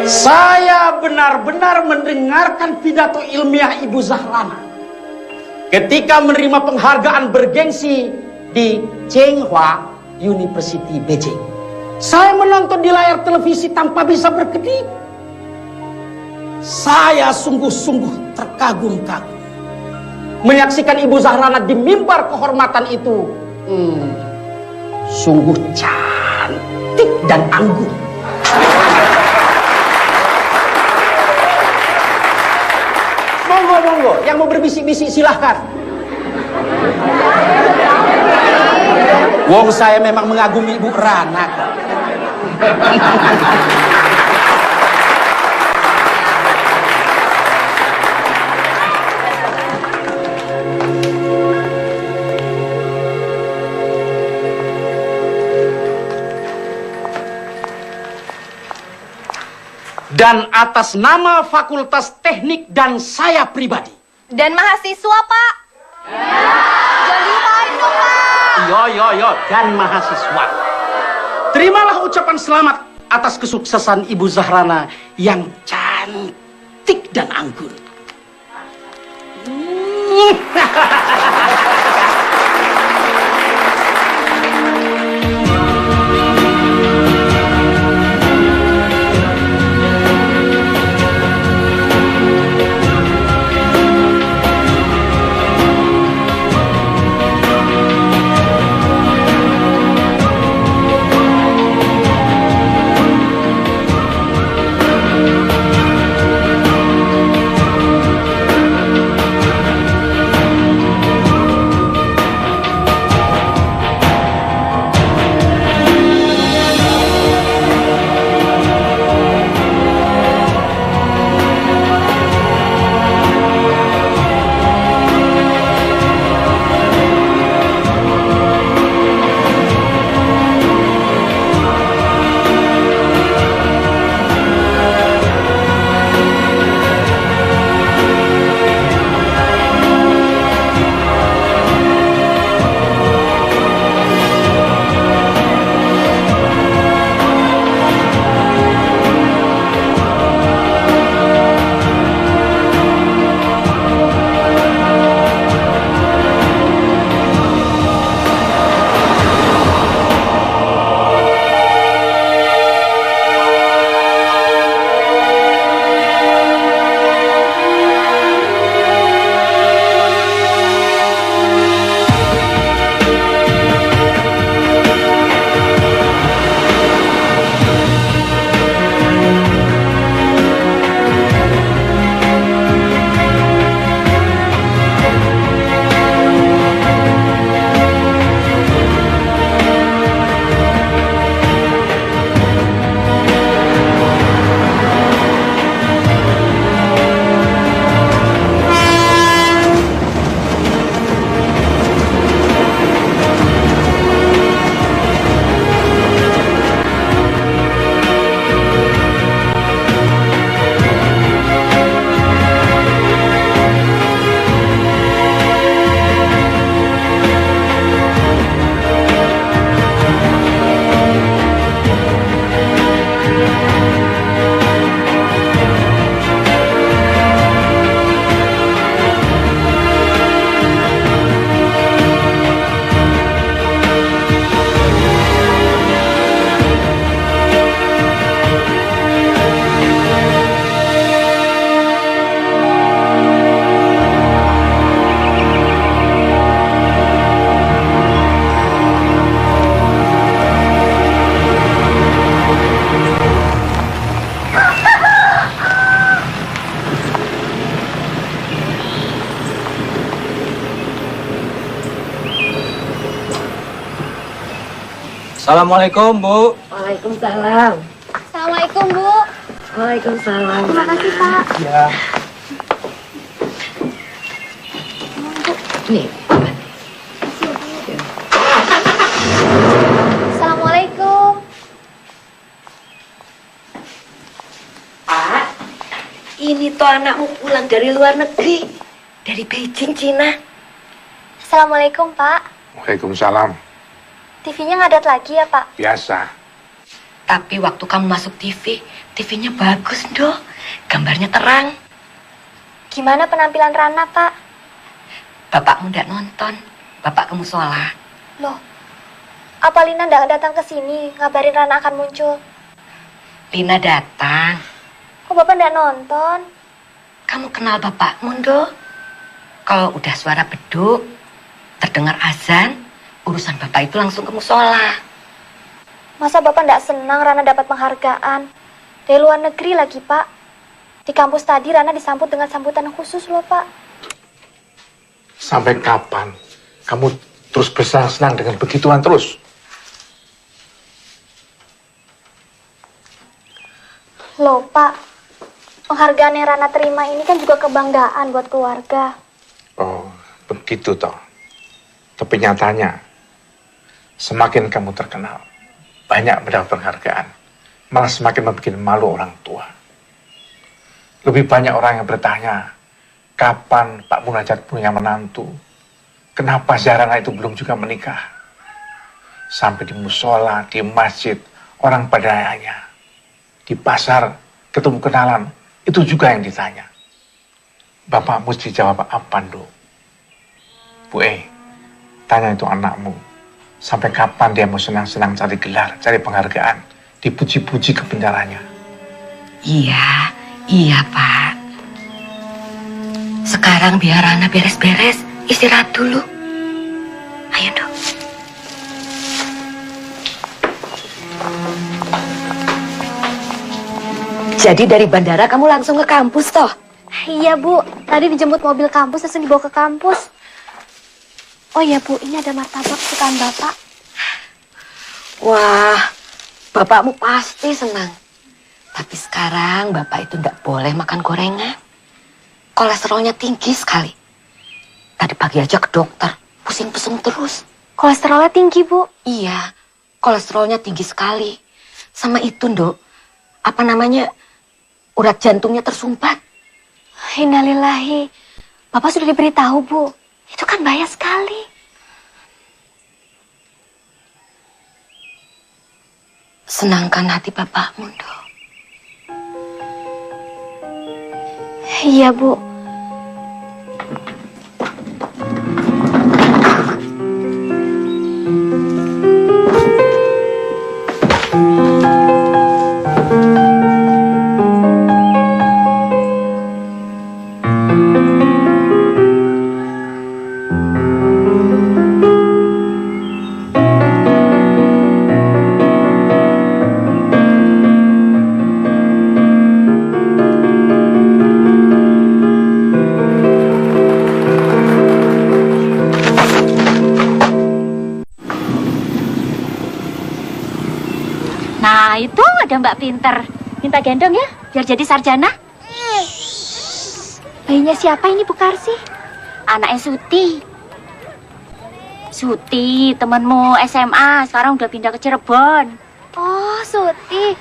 Saya benar-benar mendengarkan pidato ilmiah Ibu Zahrana ketika menerima penghargaan bergengsi di Tsinghua University Beijing. Saya menonton di layar televisi tanpa bisa berkedip. Saya sungguh-sungguh terkagum-kagum menyaksikan Ibu Zahrana di mimbar kehormatan itu. Sungguh cantik dan anggun. Monggo, yang mau berbisik-bisik silahkan. Wong saya memang mengagumi Ibu Rana kok. Dan atas nama Fakultas Teknik dan saya pribadi. Dan mahasiswa, Pak. Jangan dilupain dong, Pak. Yo, dan mahasiswa. Terimalah ucapan selamat atas kesuksesan Ibu Zahrana yang cantik dan anggun. Assalamualaikum, Bu. Waalaikumsalam. Assalamualaikum, Bu. Waalaikumsalam. Terima kasih, Pak. Ya. Nih. Assalamualaikum. Pak, ini tuh anakmu pulang dari luar negeri. Dari Beijing, Cina. Assalamualaikum, Pak. Waalaikumsalam. TV-nya ngadat lagi ya, Pak? Biasa. Tapi waktu kamu masuk TV, TV-nya bagus, Ndo. Gambarnya terang. Gimana penampilan Rana, Pak? Bapakmu ndak nonton. Bapak ke musola. Loh, apa Lina nggak datang ke sini ngabarin Rana akan muncul? Lina datang. Kok Bapak nggak nonton? Kamu kenal bapakmu, Ndo? Kalau udah suara beduk, terdengar azan, urusan bapak itu langsung ke musola. Masa Bapak nggak senang Rana dapat penghargaan? Dari luar negeri lagi, Pak. Di kampus tadi Rana disambut dengan sambutan khusus loh, Pak. Sampai kapan kamu terus bersenang-senang dengan begituan terus? Loh, Pak. Penghargaan yang Rana terima ini kan juga kebanggaan buat keluarga. Oh, begitu toh. Tapi nyatanya, semakin kamu terkenal, banyak mendapat penghargaan, malah semakin membuat malu orang tua. Lebih banyak orang yang bertanya, kapan Pak Munajat punya menantu? Kenapa Zahrana itu belum juga menikah? Sampai di musola, di masjid, orang pada nanya. Di pasar, ketemu kenalan, itu juga yang ditanya. Bapak mesti jawab apa, Ndo? Bu tanya itu anakmu. Sampai kapan dia mau senang-senang cari gelar, cari penghargaan, dipuji-puji kebenarannya? Iya Pak. Sekarang biar Rana beres-beres, istirahat dulu. Ayo dong. Jadi dari bandara kamu langsung ke kampus toh? Iya, Bu. Tadi dijemput mobil kampus, langsung dibawa ke kampus. Oh iya, Bu. Ini ada martabak kesukaan Bapak. Wah, bapakmu pasti senang. Tapi sekarang bapak itu tidak boleh makan gorengan. Kolesterolnya tinggi sekali. Tadi pagi aja ke dokter, pusing-pusing terus. Kolesterolnya tinggi, Bu. Iya, kolesterolnya tinggi sekali. Sama itu, Nduk. Apa namanya? Urat jantungnya tersumbat. Innalillahi. Bapak sudah diberitahu, Bu. Itu kan bahaya sekali. Senangkan hati bapakmu, Nduk. Iya, Bu. Nah, itu ada Mbak Pinter. Minta gendong ya, biar jadi sarjana. Bayinya siapa ini, Bu Karsi? Anaknya Suti. Suti, temanmu SMA, sekarang udah pindah ke Cirebon. Oh, Suti.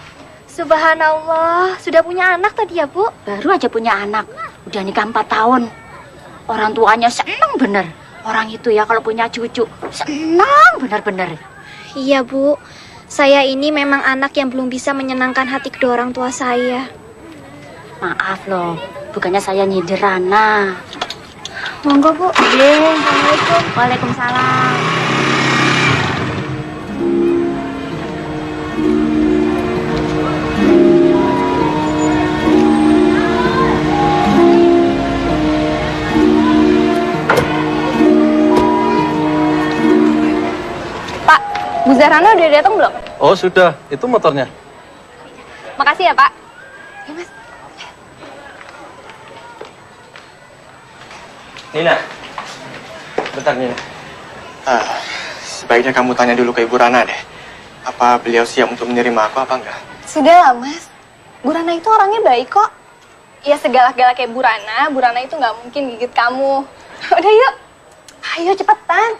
Subhanallah, sudah punya anak tadi ya, Bu? Baru aja punya anak, udah nikah 4 tahun. Orang tuanya seneng bener. Orang itu ya kalau punya cucu, seneng bener-bener. Iya, Bu. Saya ini memang anak yang belum bisa menyenangkan hati kedua orang tua saya. Maaf loh, bukannya saya nyindir Rana. Monggo, Bu. Assalamualaikum. Waalaikumsalam. Pak, Bu Zahrana udah datang belum? Oh sudah, itu motornya. Makasih ya, Pak. Ya, Mas. Nina, bentar Nina. Sebaiknya kamu tanya dulu ke Ibu Rana deh. Apa beliau siap untuk menerima aku apa enggak? Sudah lah, Mas. Bu Rana itu orangnya baik kok. Ya segalak-galak kayak Bu Rana itu nggak mungkin gigit kamu. Udah yuk. Ayo cepetan.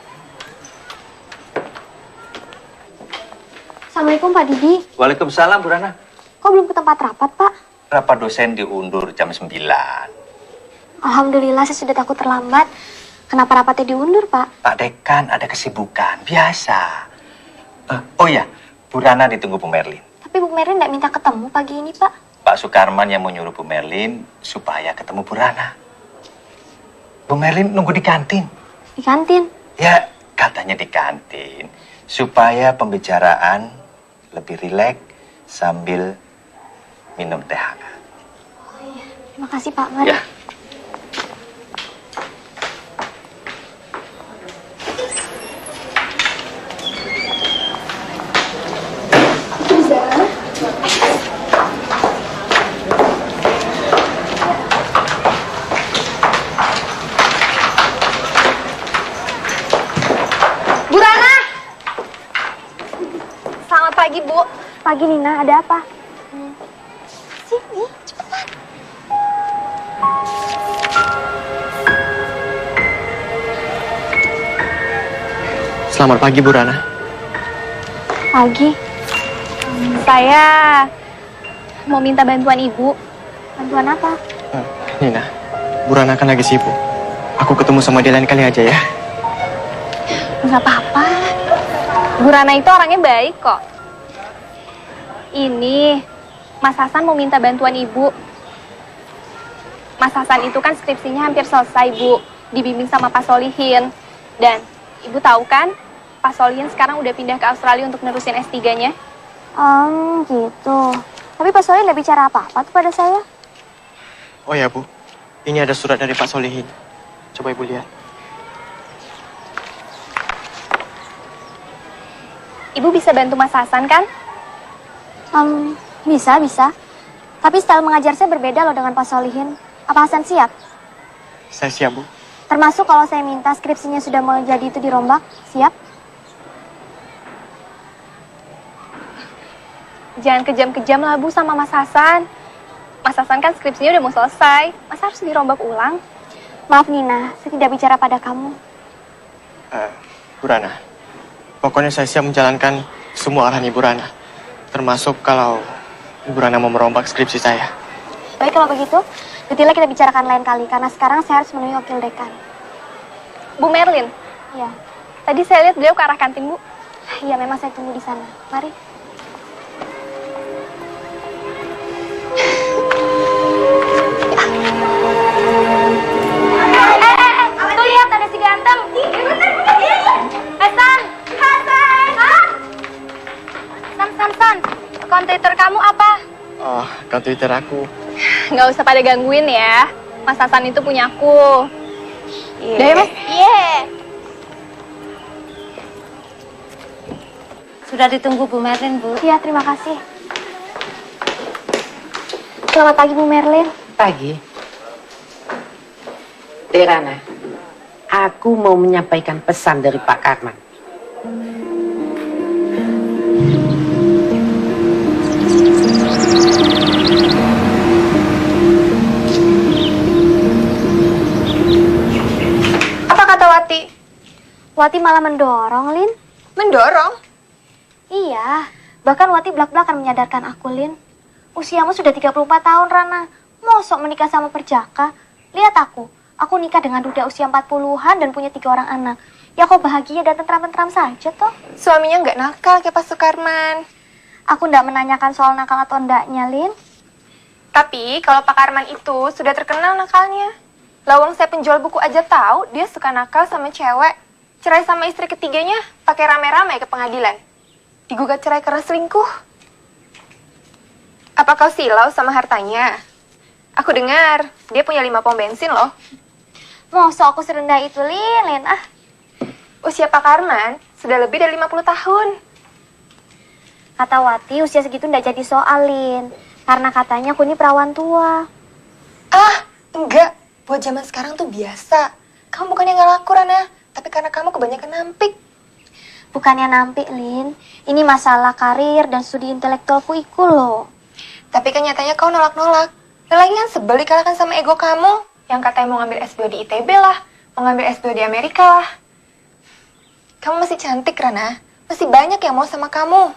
Assalamualaikum Pak Didi. Waalaikumsalam, Bu Rana. Kok belum ke tempat rapat, Pak? Rapat dosen diundur jam 9. Alhamdulillah, saya sudah takut terlambat. Kenapa rapatnya diundur, Pak? Pak Dekan ada kesibukan, biasa. Oh ya, Bu Rana ditunggu Bu Merlin. Tapi Tapi Bu Merlin nggak minta ketemu pagi ini, Pak. Pak Sukarman yang mau nyuruh Bu Merlin supaya ketemu Bu Rana. Bu Merlin nunggu di kantin. Di kantin? Ya, katanya di kantin. Supaya pembicaraan lebih rileks sambil minum teh hangat. Terima kasih, Pak. Mari. Ya. Bu Rana! Selamat pagi, Bu. Pagi, Nina. Ada apa? Sini, cepetan. Selamat pagi, Bu Rana. Pagi. Saya mau minta bantuan Ibu. Bantuan apa? Nina, Bu Rana kan lagi sibuk. Aku ketemu sama dia lain kali aja ya. Nggak apa-apa. Bu Rana itu orangnya baik kok. Ini, Mas Hasan mau minta bantuan Ibu. Mas Hasan itu kan skripsinya hampir selesai, Bu. Dibimbing sama Pak Solihin. Dan Ibu tahu kan, Pak Solihin sekarang udah pindah ke Australia untuk nerusin S3-nya. Gitu. Tapi Pak Solihin nggak bicara apa-apa tuh pada saya. Oh ya, Bu. Ini ada surat dari Pak Solihin. Coba Ibu lihat. Ibu bisa bantu Mas Hasan kan? Bisa. Tapi style mengajar saya berbeda loh dengan Pak Solihin. Apa Hasan siap? Saya siap, Bu. Termasuk kalau saya minta skripsinya sudah mau jadi itu dirombak, siap? Jangan kejam-kejam lah, Bu, sama Mas Hasan. Mas Hasan kan skripsinya udah mau selesai. Masa harus dirombak ulang? Maaf, Nina. Saya tidak bicara pada kamu. Bu Rana, pokoknya saya siap menjalankan semua arahan Ibu Rana. Termasuk kalau Ibu Rana mau merombak skripsi saya. Baik, kalau begitu, detailnya kita bicarakan lain kali. Karena sekarang saya harus menemui wakil dekan. Bu Merlin? Iya. Tadi saya lihat beliau ke arah kantin, Bu. Iya, memang saya tunggu di sana. Mari. Tuh lihat, ada si ganteng. Hasan! San, akun Twitter kamu apa? Oh, akun Twitter aku. Nggak usah pada gangguin ya. Mas Hasan itu punya aku. Udah ya, Mas? Iya. Sudah ditunggu Bu Merlin, Bu. Iya, terima kasih. Selamat pagi, Bu Merlin. Pagi. Derana, aku mau menyampaikan pesan dari Pak Karman. Apa kata Wati? Wati malah mendorong, Lin. Mendorong? Iya, bahkan Wati belak-belakan menyadarkan aku, Lin. Usiamu sudah 34 tahun, Rana. Mosok menikah sama perjaka? Lihat aku nikah dengan duda usia 40-an dan punya 3 orang anak. Ya kok bahagia dan tentram-tentram saja toh. Suaminya nggak nakal kayak Pak Sukarman. Aku nggak menanyakan soal nakal atau ndaknya, Lin. Tapi kalau Pak Karman itu sudah terkenal nakalnya. Lawang saya penjual buku aja tahu dia suka nakal sama cewek. Cerai sama istri ketiganya pakai rame-rame ke pengadilan. Digugat cerai karena selingkuh. Apa kau silau sama hartanya? Aku dengar dia punya 5 pom bensin loh. Masa aku serendah itu, Lin? Usia Pak Karman sudah lebih dari 50 tahun. Kata Wati, usia segitu ndak jadi soal, Lin. Karena katanya aku ini perawan tua. Enggak. Buat zaman sekarang tuh biasa. Kamu bukannya nggak laku, Rana. Tapi karena kamu kebanyakan nampik. Bukannya nampik, Lin. Ini masalah karir dan studi intelektualku iku loh. Tapi kan nyatanya kau nolak-nolak. Lagi kan sebel dikalahkan sama ego kamu. Yang katanya mau ngambil S2 di ITB lah. Mau ngambil S2 di Amerika lah. Kamu masih cantik, Rana. Masih banyak yang mau sama kamu.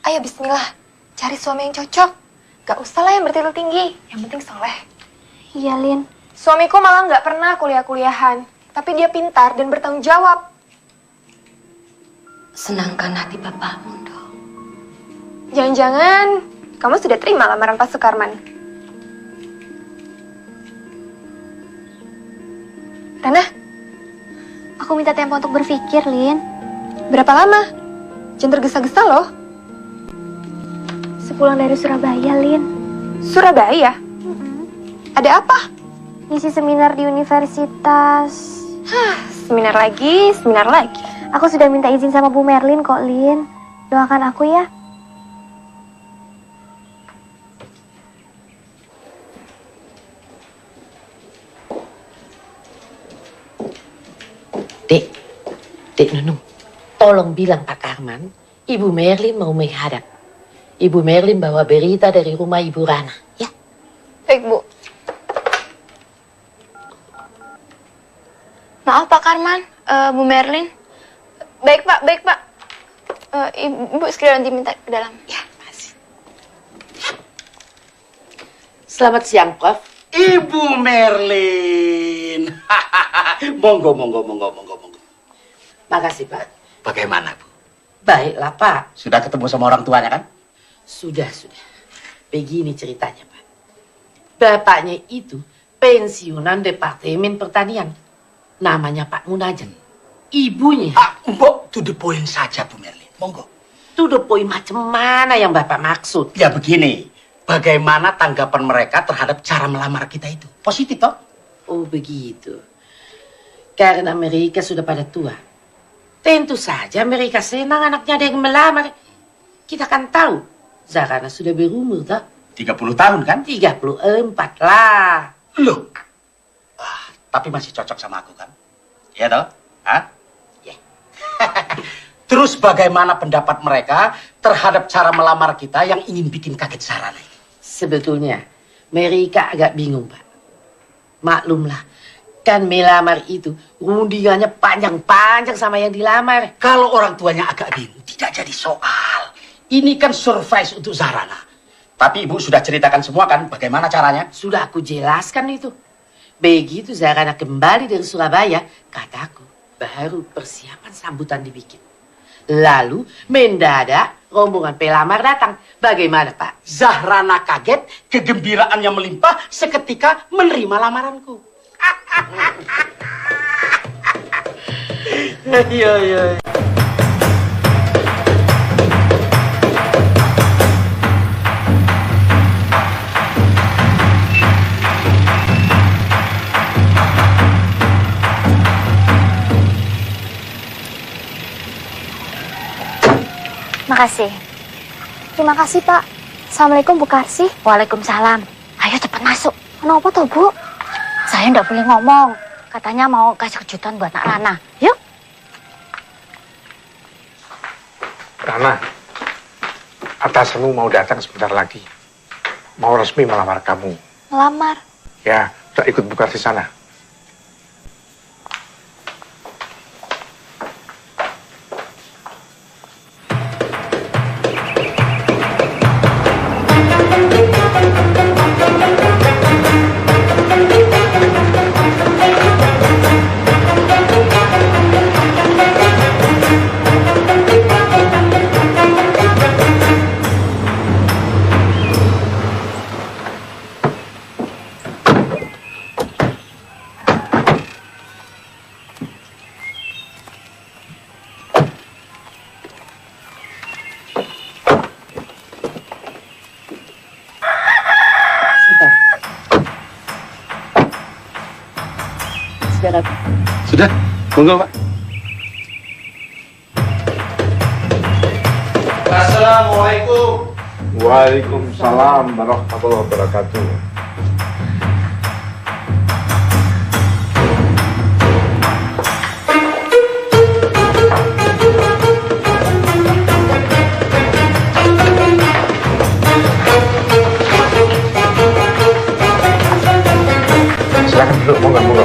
Ayo bismillah. Cari suami yang cocok. Gak usah lah yang bertitel tinggi. Yang penting soleh. Iya, Lin. Suamiku malah nggak pernah kuliah-kuliahan. Tapi dia pintar dan bertanggung jawab. Senangkan hati bapakmu, dong. Jangan-jangan kamu sudah terima lamaran Pak Sukarman? Rana, Aku minta tempo untuk berpikir, Lin. berapa lama? Jangan tergesa-gesa loh. Sepulang dari Surabaya, Lin. Surabaya? Ada apa? Ngisi seminar di universitas. Seminar lagi, seminar lagi. Aku sudah minta izin sama Bu Merlin kok, Lin. Doakan aku ya. Dek Nunung, tolong bilang Pak Karman, Ibu Merlin mau menghadap. Ibu Merlin bawa berita dari rumah Ibu Rana, ya? Baik, Bu. Maaf Pak Karman, Bu Merlin. Baik Pak, baik Pak. Ibu sekalian diminta ke dalam. Ya, masih. Selamat siang, Prof. Ibu Merlin. Monggo. Makasih, Pak. Bagaimana, Bu? Baiklah, Pak. Sudah ketemu sama orang tuanya, kan? Sudah. Begini ceritanya, Pak. Bapaknya itu pensiunan Departemen Pertanian. Namanya Pak Munajan. Ibunya... Mbok, to the point saja, Bu Merlin. Monggo. To the point macam mana yang Bapak maksud? Ya begini, bagaimana tanggapan mereka terhadap cara melamar kita itu? Positif, toh? Oh, begitu. Karena mereka sudah pada tua. Tentu saja mereka senang anaknya ada yang melamar. Kita kan tahu, Zarana sudah berumur, tak? 30 tahun, kan? 34 lah. Loh. Tapi masih cocok sama aku, kan? Iya, toh? Hah? Ya. Terus bagaimana pendapat mereka terhadap cara melamar kita yang ingin bikin kaget Zarana ini? Sebetulnya, mereka agak bingung, Pak. Maklumlah, kan melamar itu rundingannya panjang-panjang sama yang dilamar. Kalau orang tuanya agak bingung, tidak jadi soal. Ini kan surprise untuk Zarana. Tapi Ibu sudah ceritakan semua kan bagaimana caranya? Sudah aku jelaskan itu. Begitu Zarana kembali dari Surabaya, kataku, baru persiapan sambutan dibikin. Lalu mendadak rombongan pelamar datang. Bagaimana, Pak? Zahrana kaget, kegembiraannya melimpah seketika menerima lamaranku. Iya. Makasih. Terima kasih, Pak. Assalamualaikum, Bu Karsi. Waalaikumsalam. Ayo cepat masuk. Kenapa toh, Bu? Saya nggak boleh ngomong. Katanya mau kasih kejutan buat Nak Rana. Yuk. Rana, atasanmu mau datang sebentar lagi. Mau resmi melamar kamu. Melamar. Ya, udah ikut buka di sana. Sudah, monggo Pak. Assalamualaikum. Waalaikumsalam warahmatullahi wabarakatuh. Silakan duduk, monggo.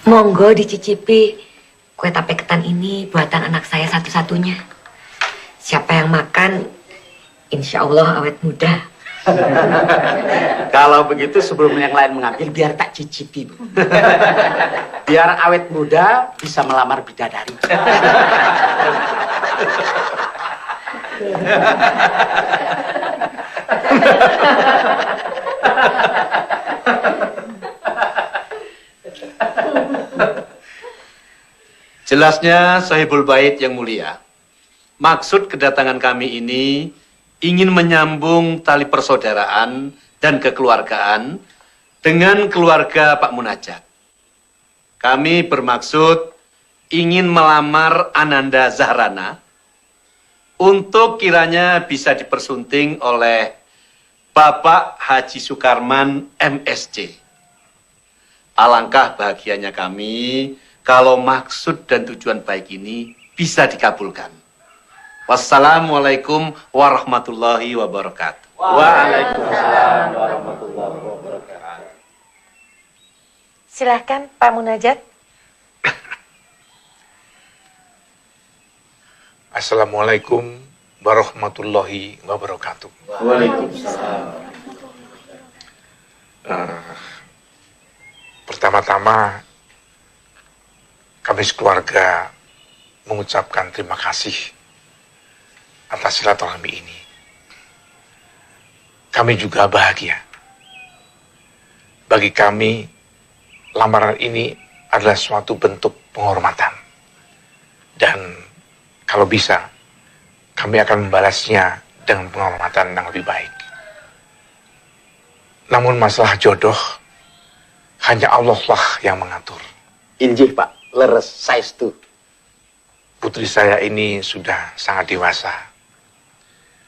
Monggo dicicipi kue tape ketan ini buatan anak saya satu-satunya. Siapa yang makan, insya Allah awet muda. Kalau begitu sebelum yang lain mengambil, biar tak cicipi, Bu. Biar awet muda bisa melamar bidadari. Jelasnya Sahibul Bait yang mulia, maksud kedatangan kami ini ingin menyambung tali persaudaraan dan kekeluargaan dengan keluarga Pak Munajat. Kami bermaksud ingin melamar Ananda Zahrana untuk kiranya bisa dipersunting oleh Bapak Haji Sukarman MSc. Alangkah bahagianya kami kalau maksud dan tujuan baik ini bisa dikabulkan. Wassalamualaikum warahmatullahi wabarakatuh. Waalaikumsalam warahmatullahi wabarakatuh. Silahkan Pak Munajat. Assalamualaikum warahmatullahi wabarakatuh. Waalaikumsalam. Pertama-tama kami sekeluarga mengucapkan terima kasih atas silaturahmi ini. Kami juga bahagia. Bagi kami, lamaran ini adalah suatu bentuk penghormatan. Dan kalau bisa, kami akan membalasnya dengan penghormatan yang lebih baik. Namun masalah jodoh, hanya Allah lah yang mengatur. Injih, Pak. Leres, saestu. Putri saya ini sudah sangat dewasa.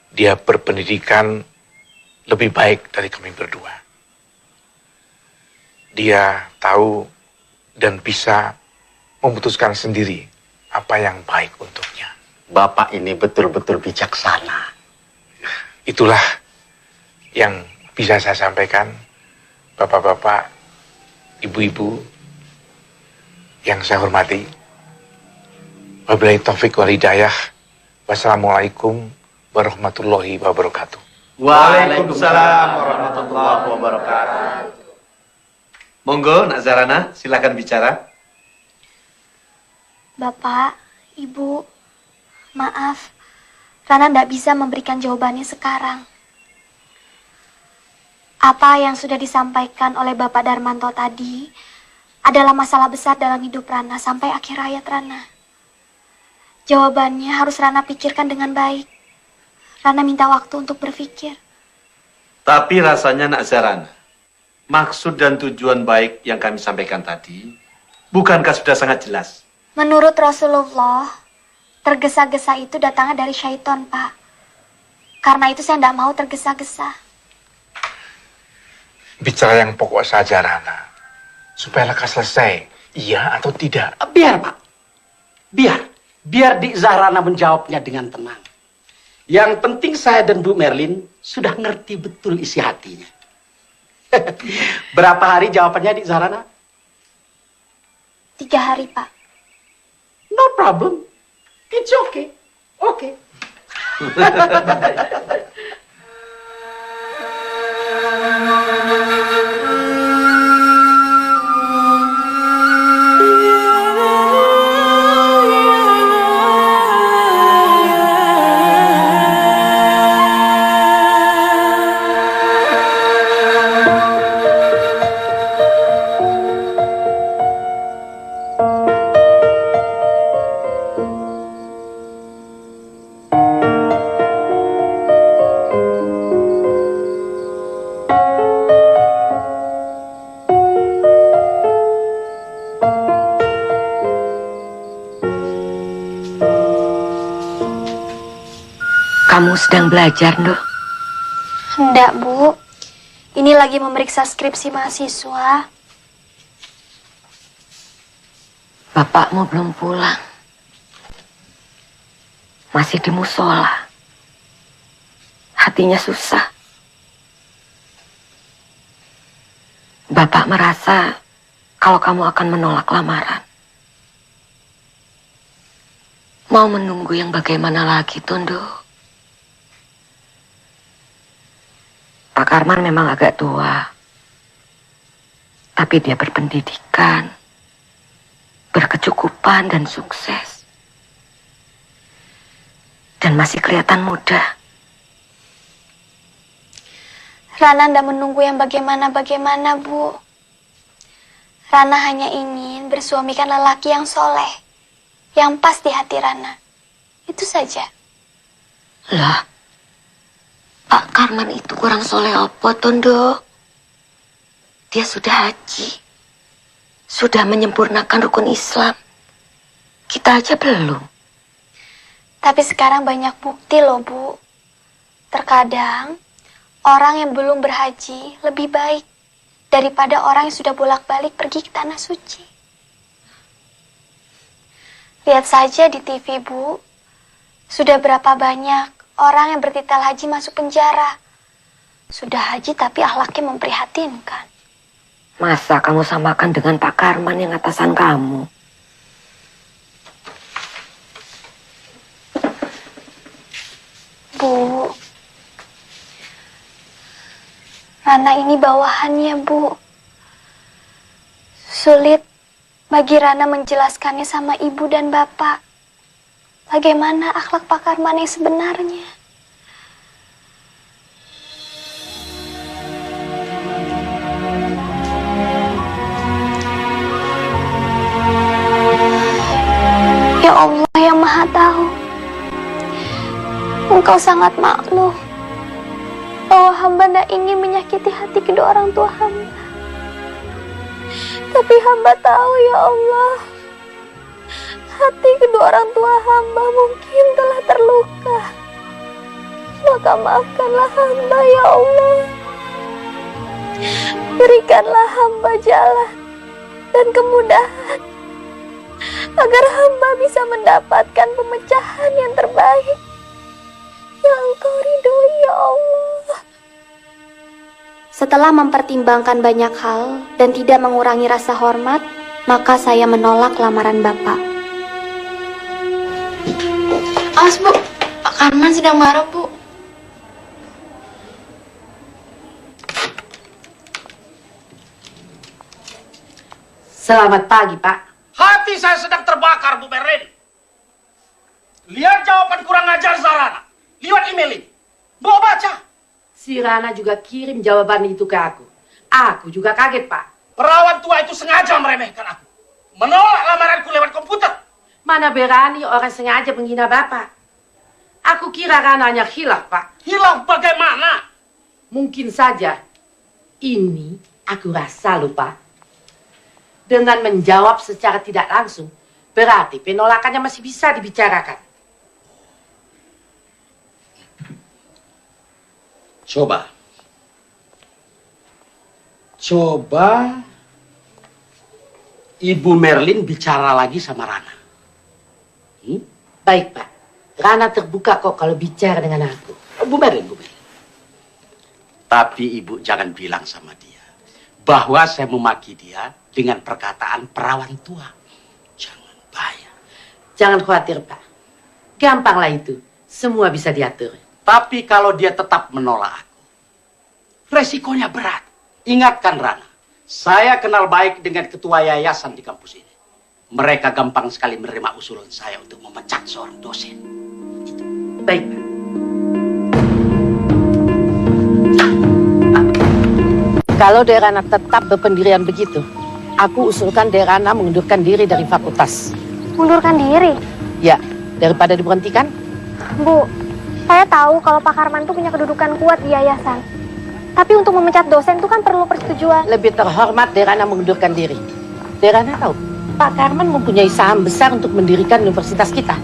Dia berpendidikan lebih baik dari kami berdua. Dia tahu dan bisa memutuskan sendiri apa yang baik untuknya. Bapak ini betul-betul bijaksana. Itulah yang bisa saya sampaikan, bapak-bapak, ibu-ibu yang saya hormati. Wabillahi taufik wal hidayah. Wassalamualaikum warahmatullahi wabarakatuh. Waalaikumsalam warahmatullahi wabarakatuh. Monggo, Nak Zahrana, silakan bicara. Bapak, Ibu, maaf. Rana tidak bisa memberikan jawabannya sekarang. Apa yang sudah disampaikan oleh Bapak Darmanto tadi adalah masalah besar dalam hidup Rana sampai akhir hayat Rana. Jawabannya harus Rana pikirkan dengan baik. Rana minta waktu untuk berpikir. Tapi rasanya Nak Zahrana, maksud dan tujuan baik yang kami sampaikan tadi, bukankah sudah sangat jelas? Menurut Rasulullah, tergesa-gesa itu datangnya dari syaitan, Pak. Karena itu saya tidak mau tergesa-gesa. Bicara yang pokok saja, Rana. Supaya lekas selesai, iya atau tidak? Biar, Pak. Biar Dik Zahrana menjawabnya dengan tenang. Yang penting saya dan Bu Merlin sudah ngerti betul isi hatinya. Berapa hari jawabannya, Dik Zahrana? 3 hari, Pak. No problem. It's okay. Okay. Kamu sedang belajar, Nduh? Enggak, Bu. Ini lagi memeriksa skripsi mahasiswa. Bapakmu belum pulang. Masih di musola. Hatinya susah. Bapak merasa kalau kamu akan menolak lamaran. Mau menunggu yang bagaimana lagi, Tondo? Pak Karman memang agak tua, tapi dia berpendidikan, berkecukupan dan sukses. Dan masih kelihatan muda. Rana ndak menunggu yang bagaimana-bagaimana, Bu. Rana hanya ingin bersuamikan lelaki yang soleh, yang pas di hati Rana. Itu saja. Lah, Pak Karman itu kurang soleh apa, Tondo? Dia sudah haji. Sudah menyempurnakan rukun Islam. Kita aja belum. Tapi sekarang banyak bukti loh, Bu. Terkadang, orang yang belum berhaji lebih baik daripada orang yang sudah bolak-balik pergi ke tanah suci. Lihat saja di TV, Bu. Sudah berapa banyak orang yang bertitel haji masuk penjara. Sudah haji tapi akhlaknya memprihatinkan. Masa kamu samakan dengan Pak Karman yang atasan kamu? Bu, Rana ini bawahannya, Bu. Sulit bagi Rana menjelaskannya sama ibu dan bapak. Bagaimana akhlak Pak Karman yang sebenarnya. Ya Allah yang Maha Tahu, Engkau sangat maklum bahwa hamba tidak ingin menyakiti hati kedua orang tua hamba. Tapi hamba tahu, ya Allah, hati kedua orang tua hamba mungkin telah terluka. Maka maafkanlah hamba, ya Allah. Berikanlah hamba jalan dan kemudahan agar hamba bisa mendapatkan pemecahan yang terbaik yang Engkau ridhoi, ya Allah. Setelah mempertimbangkan banyak hal dan tidak mengurangi rasa hormat, maka saya menolak lamaran Bapak. Awas, Bu. Pak Karman sedang marah, Bu. Selamat pagi, Pak. Hati saya sedang terbakar, Bu Merlin. Lihat jawaban kurang ajar Zarana. Lihat email ini. Bawa baca. Si Rana juga kirim jawaban itu ke aku. Aku juga kaget, Pak. Perawan tua itu sengaja meremehkan aku. Menolak lamaranku lewat komputer. Mana berani orang sengaja menghina Bapak. Aku kira Rana hanya hilaf, Pak. Hilaf bagaimana? Mungkin saja. Ini aku rasa lupa. Dengan menjawab secara tidak langsung, berarti penolakannya masih bisa dibicarakan. Coba Ibu Merlin bicara lagi sama Rana. Baik, Pak. Rana terbuka kok kalau bicara dengan aku. Bu Merlin. Tapi Ibu jangan bilang sama dia bahwa saya memaki dia dengan perkataan perawan tua. Jangan, bahaya. Jangan khawatir, Pak. Gampanglah itu. Semua bisa diatur. Tapi kalau dia tetap menolak aku, resikonya berat. Ingatkan Rana, saya kenal baik dengan ketua yayasan di kampus ini. Mereka gampang sekali menerima usulan saya untuk memecat seorang dosen. Baik, Pak. Kalau Derana tetap berpendirian begitu, aku usulkan Derana mengundurkan diri dari fakultas. Mundurkan diri? Ya, daripada diberhentikan. Bu, saya tahu kalau Pak Karman itu punya kedudukan kuat di yayasan. Tapi untuk memecat dosen itu kan perlu persetujuan. Lebih terhormat Derana mengundurkan diri. Derana tahu, Pak Karman mempunyai saham besar untuk mendirikan universitas kita.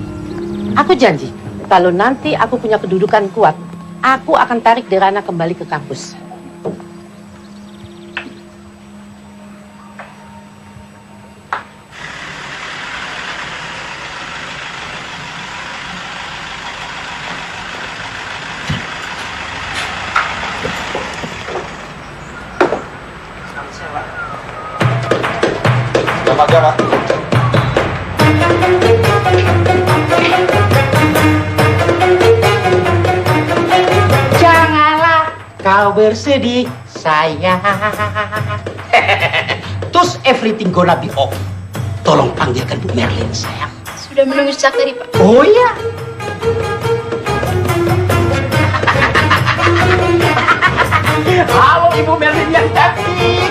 Aku janji, kalau nanti aku punya kedudukan kuat, aku akan tarik Derana kembali ke kampus. Ada, Pak. Janganlah kau bersedih, sayang. Terus everything gonna be off. Tolong panggilkan Bu Merlin, sayang. Sudah menunggu sejak tadi, Pak. Oh iya. Halo Ibu Merlin yang cantik.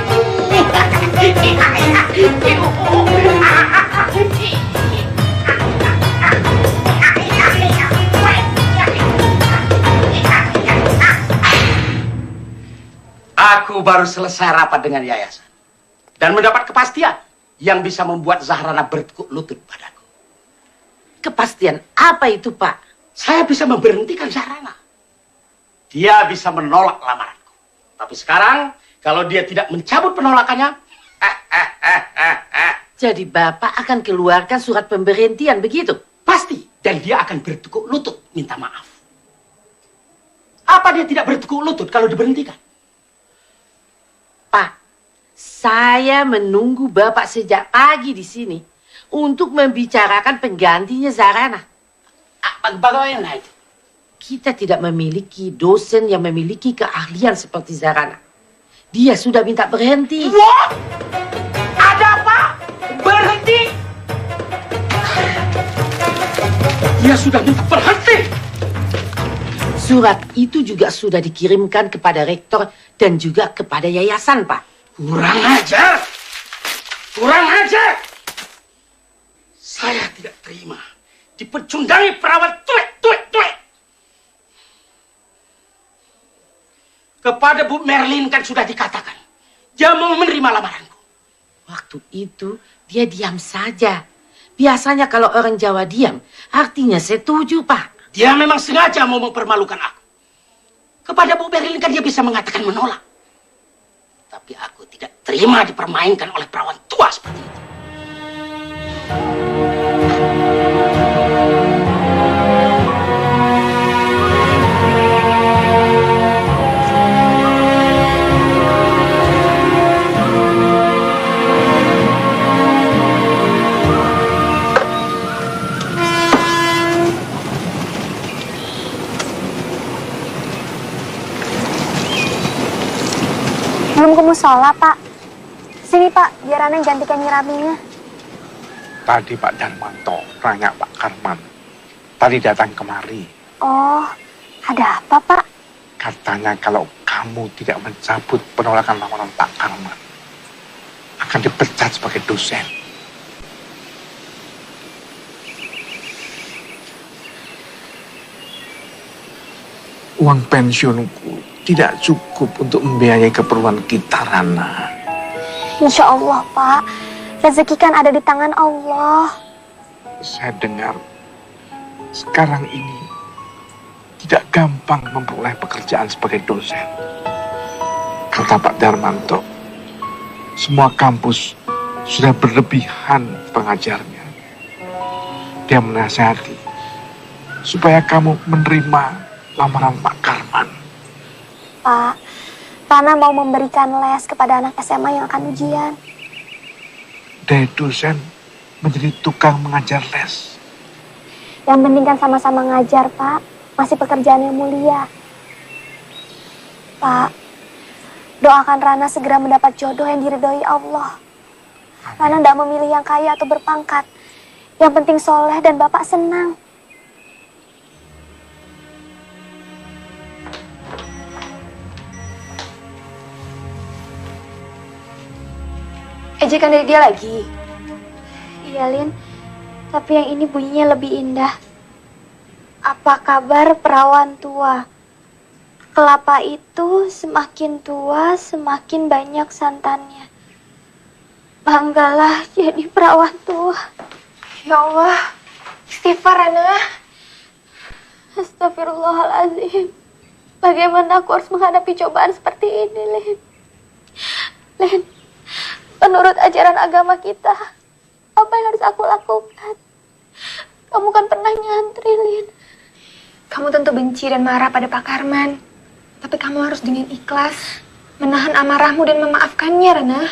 Aku baru selesai rapat dengan yayasan dan mendapat kepastian yang bisa membuat Zahrana bertekuk lutut padaku. Kepastian apa itu, Pak? Saya bisa memberhentikan Zahrana. Dia bisa menolak lamaranku. Tapi sekarang, kalau dia tidak mencabut penolakannya, Jadi Bapak akan keluarkan surat pemberhentian, begitu? pasti. Dan dia akan bertekuk lutut minta maaf. Apa dia tidak bertekuk lutut kalau diberhentikan? Pak, saya menunggu Bapak sejak pagi di sini untuk membicarakan penggantinya Zahrana. Bagaimana itu? Kita tidak memiliki dosen yang memiliki keahlian seperti Zahrana. Dia sudah minta berhenti. Wah! Ada apa? Berhenti! Dia sudah minta berhenti! Surat itu juga sudah dikirimkan kepada rektor dan juga kepada yayasan, Pak. Kurang ajar! Kurang ajar! Saya tidak terima dipecundangi perawat tuik. Kepada Bu Merlin kan sudah dikatakan, dia mau menerima lamaranku. Waktu itu dia diam saja. Biasanya kalau orang Jawa diam, artinya setuju, Pak. Dia memang sengaja mau mempermalukan aku. Kepada Bu Merlin kan dia bisa mengatakan menolak. Tapi aku tidak terima dipermainkan oleh perawan tua seperti itu. Belum ke musola, Pak. Sini, Pak, biar Aneh gantikan nyirabinya. Tadi Pak Darmanto nanya Pak Karman. Tadi datang kemari. Oh, ada apa, Pak? Katanya kalau kamu tidak mencabut penolakan lamaran Pak Karman, akan dipecat sebagai dosen. Uang pensiunku tidak cukup untuk membiayai keperluan kita, Rana. Insya Allah, Pak. Rezeki kan ada di tangan Allah. Saya dengar sekarang ini tidak gampang memperoleh pekerjaan sebagai dosen. Kata Pak Darmanto, semua kampus sudah berlebihan pengajarnya. Dia menasihati supaya kamu menerima lamaran Pak Karman. Pak, Rana mau memberikan les kepada anak SMA yang akan ujian. Dari dosen menjadi tukang mengajar les. Yang penting kan sama-sama ngajar, Pak. Masih pekerjaan yang mulia. Pak, doakan Rana segera mendapat jodoh yang diridhoi Allah. Rana tidak memilih yang kaya atau berpangkat. Yang penting soleh dan Bapak senang. Ejekan dari dia lagi. Iya, Lin. Tapi yang ini bunyinya lebih indah. Apa kabar perawan tua? Kelapa itu semakin tua, semakin banyak santannya. Banggalah jadi perawan tua. Ya Allah, istighfar, Rana. Astagfirullahaladzim. Bagaimana aku harus menghadapi cobaan seperti ini, Lin? Lin, menurut ajaran agama kita, apa yang harus aku lakukan? Kamu kan pernah nyantri, Lin. Kamu tentu benci dan marah pada Pak Karman. Tapi kamu harus dengan ikhlas menahan amarahmu dan memaafkannya, Rana.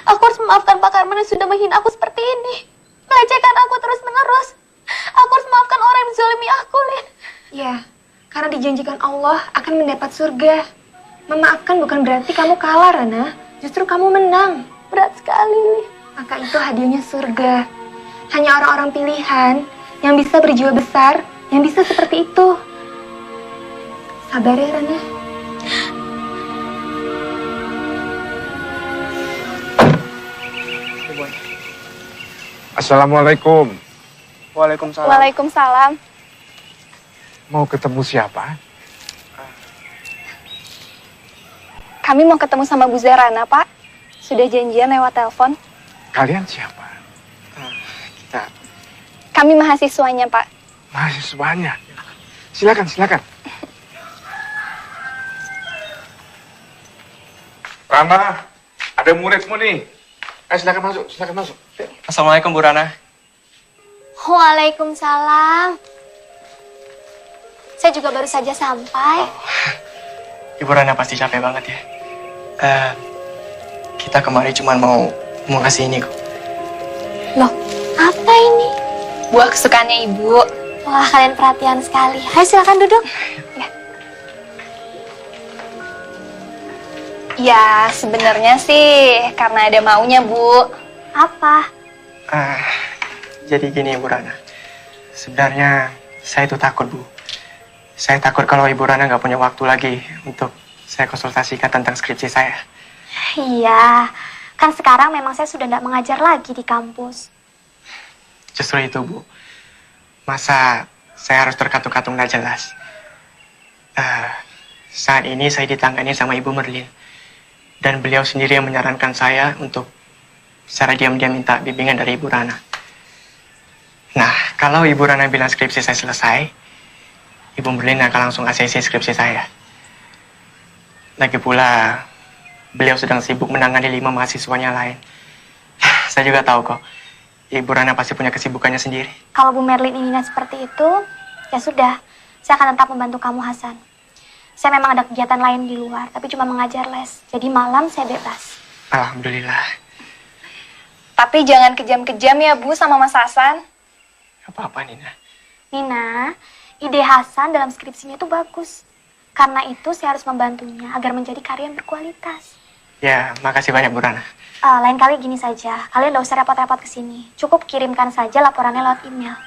Aku harus memaafkan Pak Karman yang sudah menghina aku seperti ini. Melecehkan aku terus-menerus. Aku harus memaafkan orang yang menzalimi aku, Lin. Ya, karena dijanjikan Allah akan mendapat surga. Memaafkan bukan berarti kamu kalah, Rana. Justru kamu menang. Berat sekali, Lin. Maka itu hadiahnya surga. Hanya orang-orang pilihan yang bisa berjiwa besar, yang bisa seperti itu. Sabar ya, Rana. Assalamualaikum. Waalaikumsalam. Waalaikumsalam. Mau ketemu siapa? Kami mau ketemu sama Bu Zarana, Pak. Sudah janjian lewat telepon. Kalian siapa? Kita Kami mahasiswanya, Pak. Mahasiswanya. Silakan, silakan. Rana, ada muridmu nih. Silakan masuk, silakan masuk. Assalamualaikum Bu Rana. Waalaikumsalam. Saya juga baru saja sampai. Ibu Rana pasti capek banget ya. Kita kemari cuma mau kasih ini kok. Loh, apa ini? Buah kesukaannya Ibu. Wah, kalian perhatian sekali. Hai, silakan duduk. Ya, sebenarnya sih karena ada maunya, Bu. Apa? Jadi gini Ibu Rana. Sebenarnya saya itu takut Bu. Saya takut kalau Ibu Rana nggak punya waktu lagi untuk saya konsultasikan tentang skripsi saya. Iya, kan sekarang memang saya sudah tidak mengajar lagi di kampus. Justru itu Bu. Masa saya harus terkatung-katung nggak jelas. Saat ini saya ditangani sama Ibu Merlin. Dan beliau sendiri yang menyarankan saya untuk secara diam-diam minta bimbingan dari Ibu Rana. Nah, kalau Ibu Rana bilang skripsi saya selesai, Ibu Merlin akan langsung ACC skripsi saya. Lagi pula, beliau sedang sibuk menangani 5 mahasiswanya lain. Saya juga tahu kok, Ibu Rana pasti punya kesibukannya sendiri. Kalau Bu Merlin inginnya seperti itu, ya sudah. Saya akan tetap membantu kamu, Hasan. Saya memang ada kegiatan lain di luar, tapi cuma mengajar les. Jadi malam saya bebas. Alhamdulillah. Tapi jangan kejam-kejam ya, Bu, sama Mas Hasan. Apa-apa, Nina? Nina, ide Hasan dalam skripsinya itu bagus. Karena itu saya harus membantunya agar menjadi karya yang berkualitas. Ya, makasih banyak Bu Rana. Lain kali gini saja, kalian gak usah repot-repot ke sini. Cukup kirimkan saja laporannya lewat email.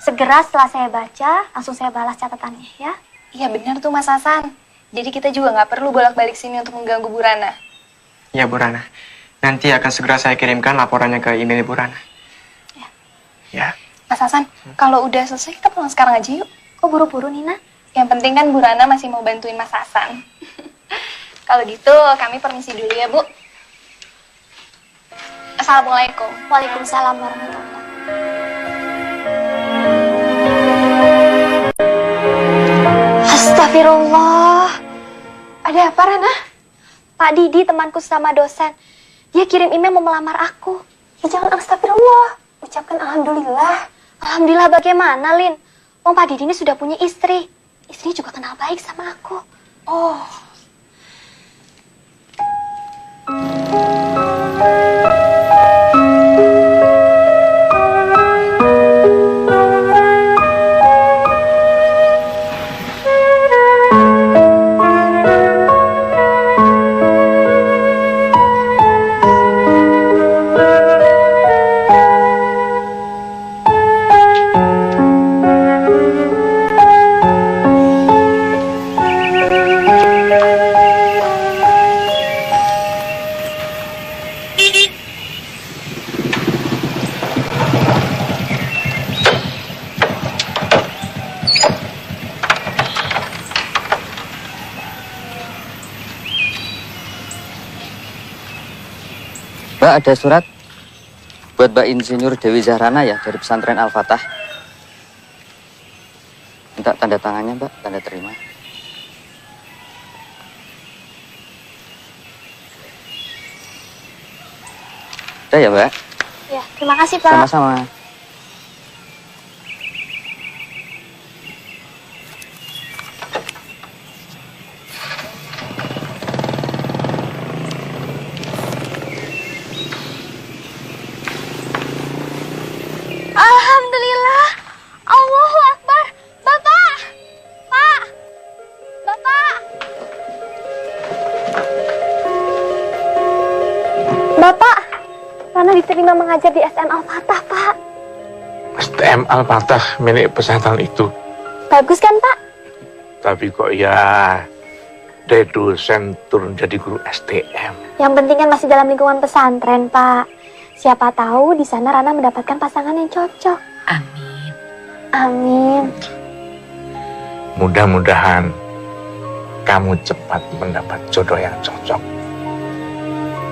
Segera setelah saya baca, langsung saya balas catatannya ya. Iya benar tuh Mas Hasan. Jadi kita juga nggak perlu bolak-balik sini untuk mengganggu Bu Rana. Ya Bu Rana, nanti akan segera saya kirimkan laporannya ke email Bu Rana. Ya. Mas Hasan, kalau udah selesai kita pulang sekarang aja yuk. Kok buru-buru Nina? Yang penting kan Bu Rana masih mau bantuin Mas Hasan. Kalau gitu kami permisi dulu ya Bu. Assalamualaikum. Waalaikumsalam warahmatullahi. Astagfirullah. Ada apa, Rana? Pak Didi, temanku sama dosen. Dia kirim email mau melamar aku. Ya jangan astagfirullah. Ucapkan alhamdulillah. Alhamdulillah bagaimana, Lin? Wong Pak Didi ini sudah punya istri. Istri juga kenal baik sama aku. Oh. Mbak, ada surat buat Mbak Insinyur Dewi Zahrana ya dari pesantren Al-Fatah. Minta tanda tangannya Mbak, tanda terima. Udah ya Mbak? Ya, terima kasih Pak. Sama-sama. sedang mengajar di STM Al-Fatah, Pak. STM Al-Fatah milik pesantren itu. Bagus kan, Pak? Tapi kok ya dari dosen turun jadi guru STM. Yang penting kan masih dalam lingkungan pesantren, Pak. Siapa tahu di sana Rana mendapatkan pasangan yang cocok. Amin. Amin. Mudah-mudahan kamu cepat mendapat jodoh yang cocok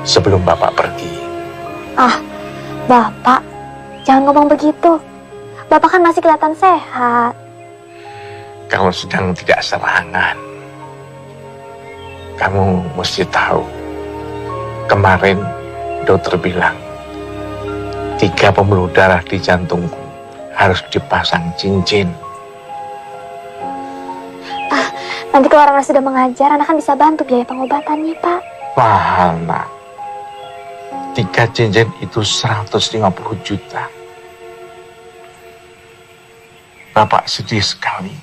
sebelum Bapak pergi. Ah, Bapak, jangan ngomong begitu. Bapak kan masih kelihatan sehat. Kalau sedang tidak serangan, kamu mesti tahu. Kemarin dokter bilang 3 pembuluh darah di jantungku harus dipasang cincin. Nanti kalau Rana sudah mengajar, Rana kan bisa bantu biaya pengobatannya, Pak. Mahal, nak. 3 cincin itu 150 juta. Bapak sedih sekali.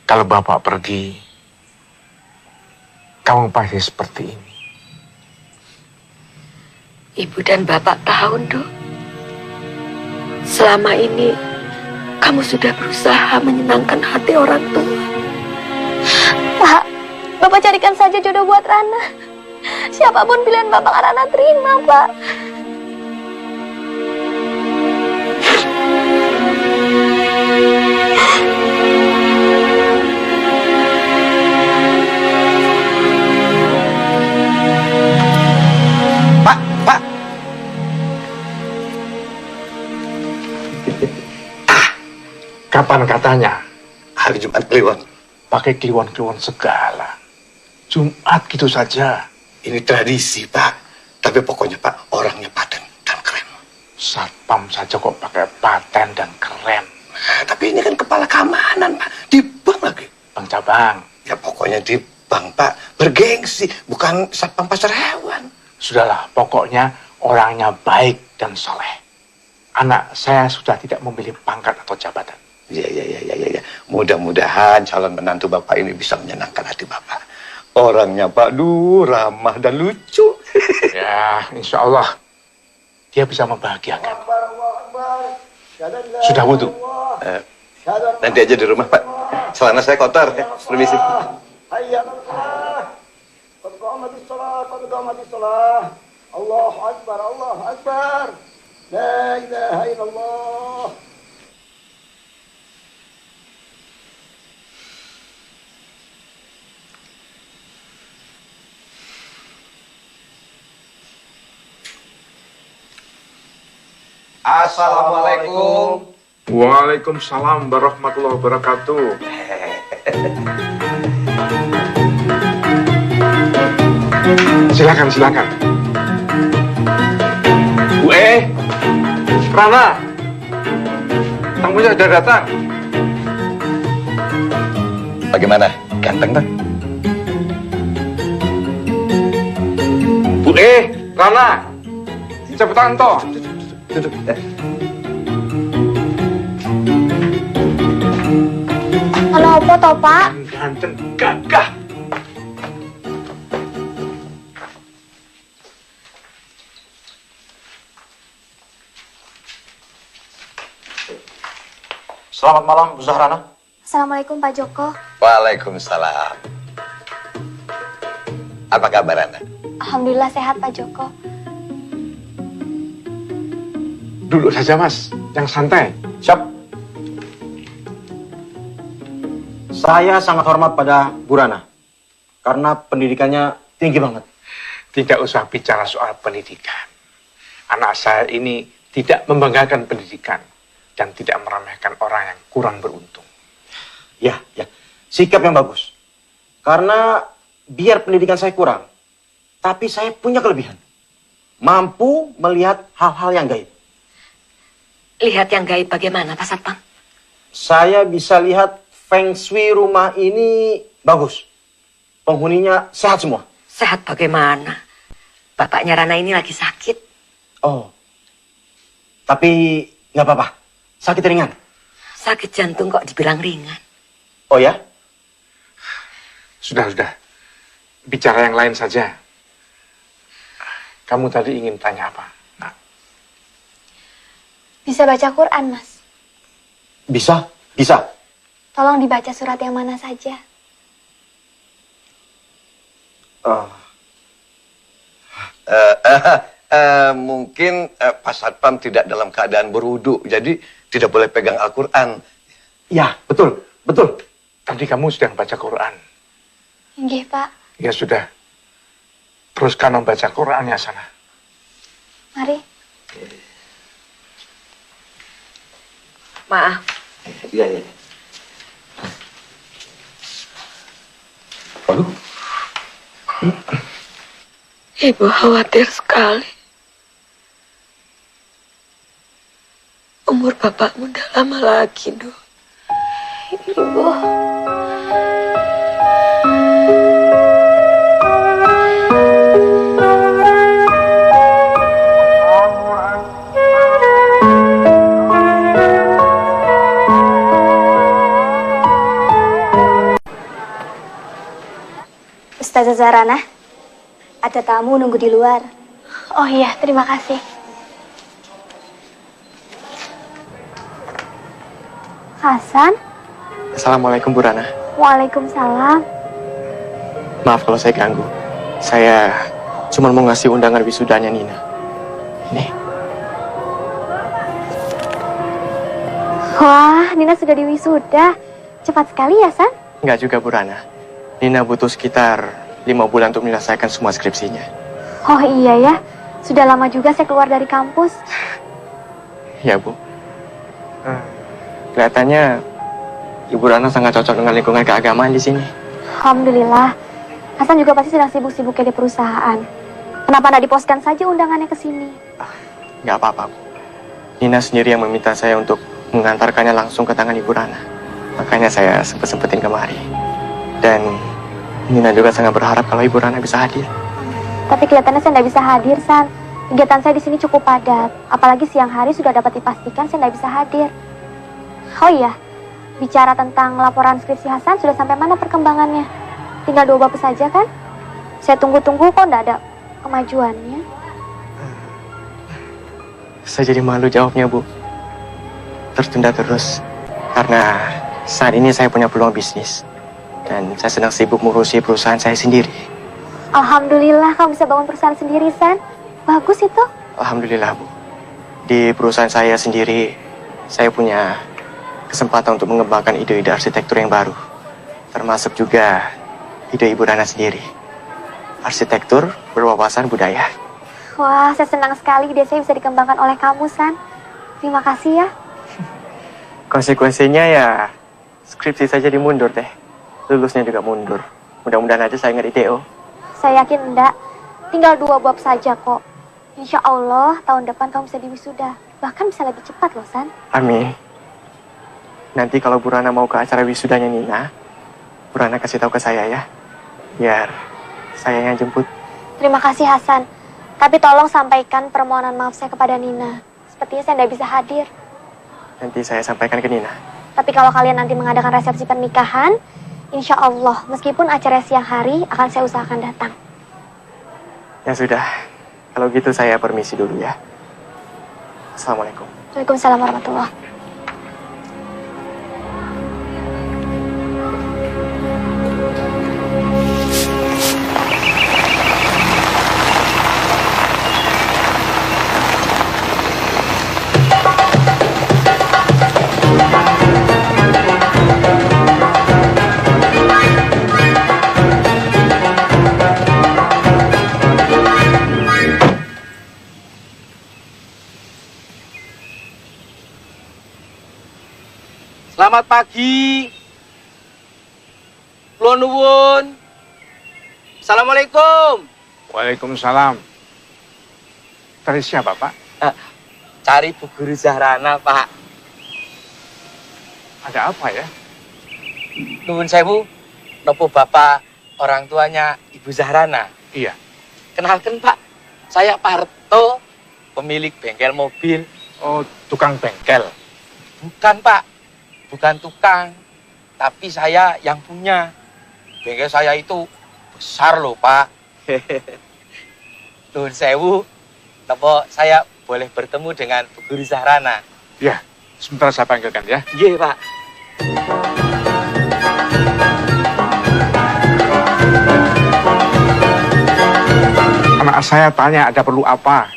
Kalau Bapak pergi, kamu pasti seperti ini. Ibu dan Bapak tahu, Dok. Selama ini kamu sudah berusaha menyenangkan hati orang tua. Pak, Bapak carikan saja jodoh buat Rana. Siapapun pilihan Bapak, Rana terima, Pak. Pak. Kapan katanya? Hari Jumat Kliwon. Pakai kliwon-kliwon segala. Jumat gitu saja. Ini tradisi, Pak. Tapi pokoknya, Pak, orangnya paten dan keren. Satpam saja kok pakai paten dan keren. Nah, tapi ini kan kepala keamanan, Pak. Di bank lagi. Bang Cabang. Ya pokoknya di bank, Pak. Bergengsi, bukan satpam pasar hewan. Sudahlah, pokoknya orangnya baik dan soleh. Anak saya sudah tidak memilih pangkat atau jabatan. Ya. Mudah-mudahan calon menantu Bapak ini bisa menyenangkan hati Bapak. Orangnya, Pak, ramah dan lucu. Ya, insya Allah dia bisa membahagiakan. Sudah wudu? Nanti aja di rumah, Pak. Celana saya kotor. Permisi. Allahu Akbar, Allahu Akbar. La ilaha illallah. Assalamualaikum. Waalaikumsalam warahmatullahi wabarakatuh. Silakan. Bu Rana, tamunya sudah datang. Bagaimana? Ganteng, Bang? Bu Rana, cepetan toh. Duduk. Halo, apa toh, Pak? Ganteng gagah. Selamat malam, Bu Zahrana. Assalamualaikum, Pak Joko. Waalaikumsalam. Apa kabar Anda? Alhamdulillah sehat, Pak Joko. Duduk saja, Mas. Yang santai. Siap. Saya sangat hormat pada Bu Rana. Karena pendidikannya tinggi banget. Tidak usah bicara soal pendidikan. Anak saya ini tidak membanggakan pendidikan. Dan tidak meremehkan orang yang kurang beruntung. Ya. Sikap yang bagus. Karena biar pendidikan saya kurang, tapi saya punya kelebihan. Mampu melihat hal-hal yang gaib. Lihat yang gaib bagaimana, Pak Satpam? Saya bisa lihat feng shui rumah ini bagus. Penghuninya sehat semua. Sehat bagaimana? Bapaknya Rana ini lagi sakit. Oh. Tapi nggak apa-apa. Sakit ringan. Sakit jantung kok dibilang ringan. Oh ya? Sudah. Bicara yang lain saja. Kamu tadi ingin tanya apa? bisa baca Quran, Mas. Bisa, bisa. Tolong dibaca surat yang mana saja. Mungkin Pak Satpam tidak dalam keadaan berwudu, jadi tidak boleh pegang Al-Quran. Ya, betul, betul. Tadi kamu sedang baca Quran. Nggih, Pak. Ya sudah. Teruskan membaca Qurannya sana. Mari. Maaf. Iya, iya. Waduh. Ibu khawatir sekali. Umur bapakmu udah lama lagi, Dok. Ibu. Ustazah Zahrana, ada tamu nunggu di luar. Oh iya, terima kasih. Hasan? Assalamualaikum Bu Rana. Waalaikumsalam. Maaf kalau saya ganggu. Saya cuma mau ngasih undangan wisudanya Nina. Nih. Wah, Nina sudah diwisuda. Cepat sekali ya, San? Enggak juga Bu Rana. Nina butuh sekitar 5 bulan untuk menyelesaikan semua skripsinya. Oh iya ya, sudah lama juga saya keluar dari kampus. Ya Bu. Kelihatannya Ibu Rana sangat cocok dengan lingkungan keagamaan di sini. Alhamdulillah. Hasan juga pasti sedang sibuk-sibuknya di perusahaan. Kenapa tidak diposkan saja undangannya ke sini? Nggak apa-apa Bu. Nina sendiri yang meminta saya untuk mengantarkannya langsung ke tangan Ibu Rana. Makanya saya sempet-sempetin kemari. Dan Nina juga sangat berharap kalau Ibu Rana bisa hadir. Tapi kelihatannya saya tidak bisa hadir, San. Kegiatan saya di sini cukup padat. Apalagi siang hari sudah dapat dipastikan saya tidak bisa hadir. Oh iya, bicara tentang laporan skripsi Hasan, sudah sampai mana perkembangannya? Tinggal 2 bab saja kan? Saya tunggu-tunggu kok tidak ada kemajuannya. Saya jadi malu jawabnya, Bu. Tertunda terus. Karena saat ini saya punya peluang bisnis. Dan saya sedang sibuk mengurusi perusahaan saya sendiri. Alhamdulillah kamu bisa bangun perusahaan sendiri, San. Bagus itu. Alhamdulillah, Bu. Di perusahaan saya sendiri, saya punya kesempatan untuk mengembangkan ide-ide arsitektur yang baru. Termasuk juga ide Ibu Rana sendiri. Arsitektur berwawasan budaya. Wah, saya senang sekali ide saya bisa dikembangkan oleh kamu, San. Terima kasih ya. Konsekuensinya ya, skripsi saja dimundur deh. Lulusnya juga mundur. Mudah-mudahan aja saya nggak DO. Saya yakin enggak. Tinggal 2 bab saja kok. Insya Allah tahun depan kamu bisa diwisuda. Bahkan bisa lebih cepat loh, San. Amin. Nanti kalau Bu Rana mau ke acara wisudanya Nina, Bu Rana kasih tahu ke saya ya. Biar saya yang jemput. Terima kasih, Hasan. Tapi tolong sampaikan permohonan maaf saya kepada Nina. Sepertinya saya tidak bisa hadir. Nanti saya sampaikan ke Nina. Tapi kalau kalian nanti mengadakan resepsi pernikahan, insya Allah, meskipun acara siang hari, akan saya usahakan datang. Ya sudah, kalau gitu saya permisi dulu ya. Assalamualaikum. Waalaikumsalam warahmatullahi. Selamat pagi. Kula nuwun. Assalamualaikum. Waalaikumsalam. Dari siapa, Pak? Cari Bu Guru Zahrana, Pak. Ada apa ya? Nuwun sewu, nopo Bapak orang tuanya Ibu Zahrana? Iya. Kenalkan, Pak. Saya Pak Harto, pemilik bengkel mobil. Oh, tukang bengkel. Bukan, Pak. Bukan tukang. Tapi saya yang punya. Bengkel saya itu besar loh, Pak. Nuwun sewu, nopo saya boleh bertemu dengan Bu Guru Zahrana? Ya, sebentar saya panggilkan ya. Iya, Pak. Anak saya tanya ada perlu apa.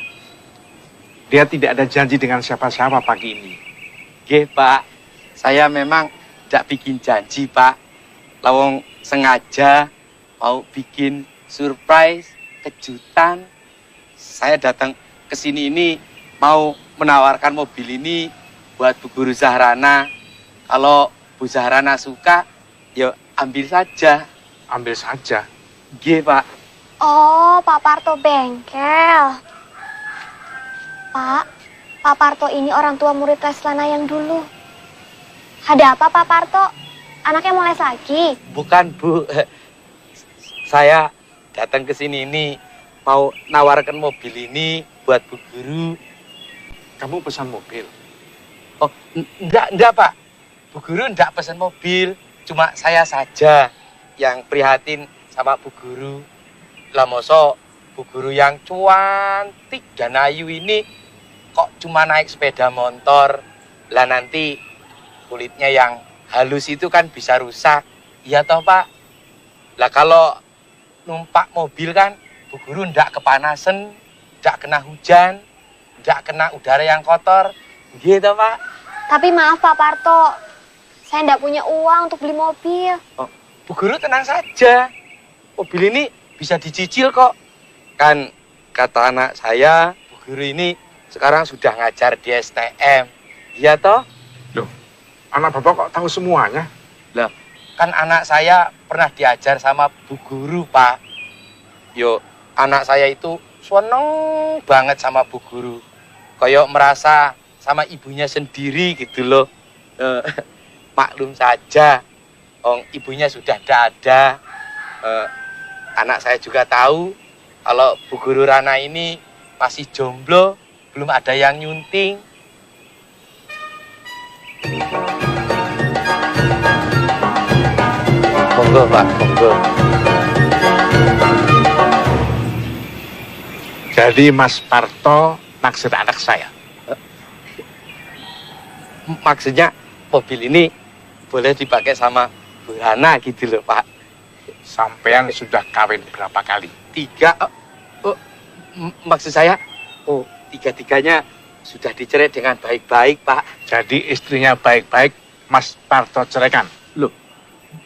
Dia tidak ada janji dengan siapa-siapa pagi ini. Nggih, Pak. Saya memang tidak bikin janji, Pak. Lawang sengaja mau bikin surprise, kejutan. Saya datang ke sini ini mau menawarkan mobil ini buat Bu Guru Zahrana. Kalau Bu Zahrana suka, ya ambil saja. Ambil saja? Nggih, Pak. Oh, Pak Parto bengkel. Pak Parto ini orang tua murid Leslana yang dulu. Ada apa Pak Parto? Anaknya mau les lagi? Bukan, Bu. Saya datang ke sini ini mau nawarkan mobil ini buat Bu Guru. Kamu pesan mobil? Oh, enggak, Pak. Bu Guru enggak pesan mobil. Cuma saya saja yang prihatin sama Bu Guru. Lah masa Bu Guru yang cantik dan ayu ini kok cuma naik sepeda motor. Lah nanti kulitnya yang halus itu kan bisa rusak. Iya toh, Pak? Lah kalau numpak mobil kan Bu Guru ndak kepanasan, ndak kena hujan, ndak kena udara yang kotor. Gitu, Pak. Tapi maaf Pak Parto, saya ndak punya uang untuk beli mobil. Oh, Bu Guru tenang saja. Mobil ini bisa dicicil kok. Kan kata anak saya, Bu Guru ini sekarang sudah ngajar di STM. Iya toh? Loh, anak Bapak kok tahu semuanya? Lah, kan anak saya pernah diajar sama Bu Guru, Pak. Yo, anak saya itu seneng banget sama Bu Guru. Kayak merasa sama ibunya sendiri gitu loh. Maklum saja, ibunya sudah tidak ada. Anak saya juga tahu kalau Bu Guru Rana ini masih jomblo, belum ada yang nyunting. Monggo, Pak, monggo. Jadi Mas Parto naksir anak saya? Maksudnya mobil ini boleh dipakai sama Bu Rana gitu loh, Pak. Sampean sudah kawin berapa kali? 3. Maksud saya, tiga-tiganya sudah dicerai dengan baik-baik, Pak. Jadi istrinya baik-baik, Mas Parto ceraikan? Loh,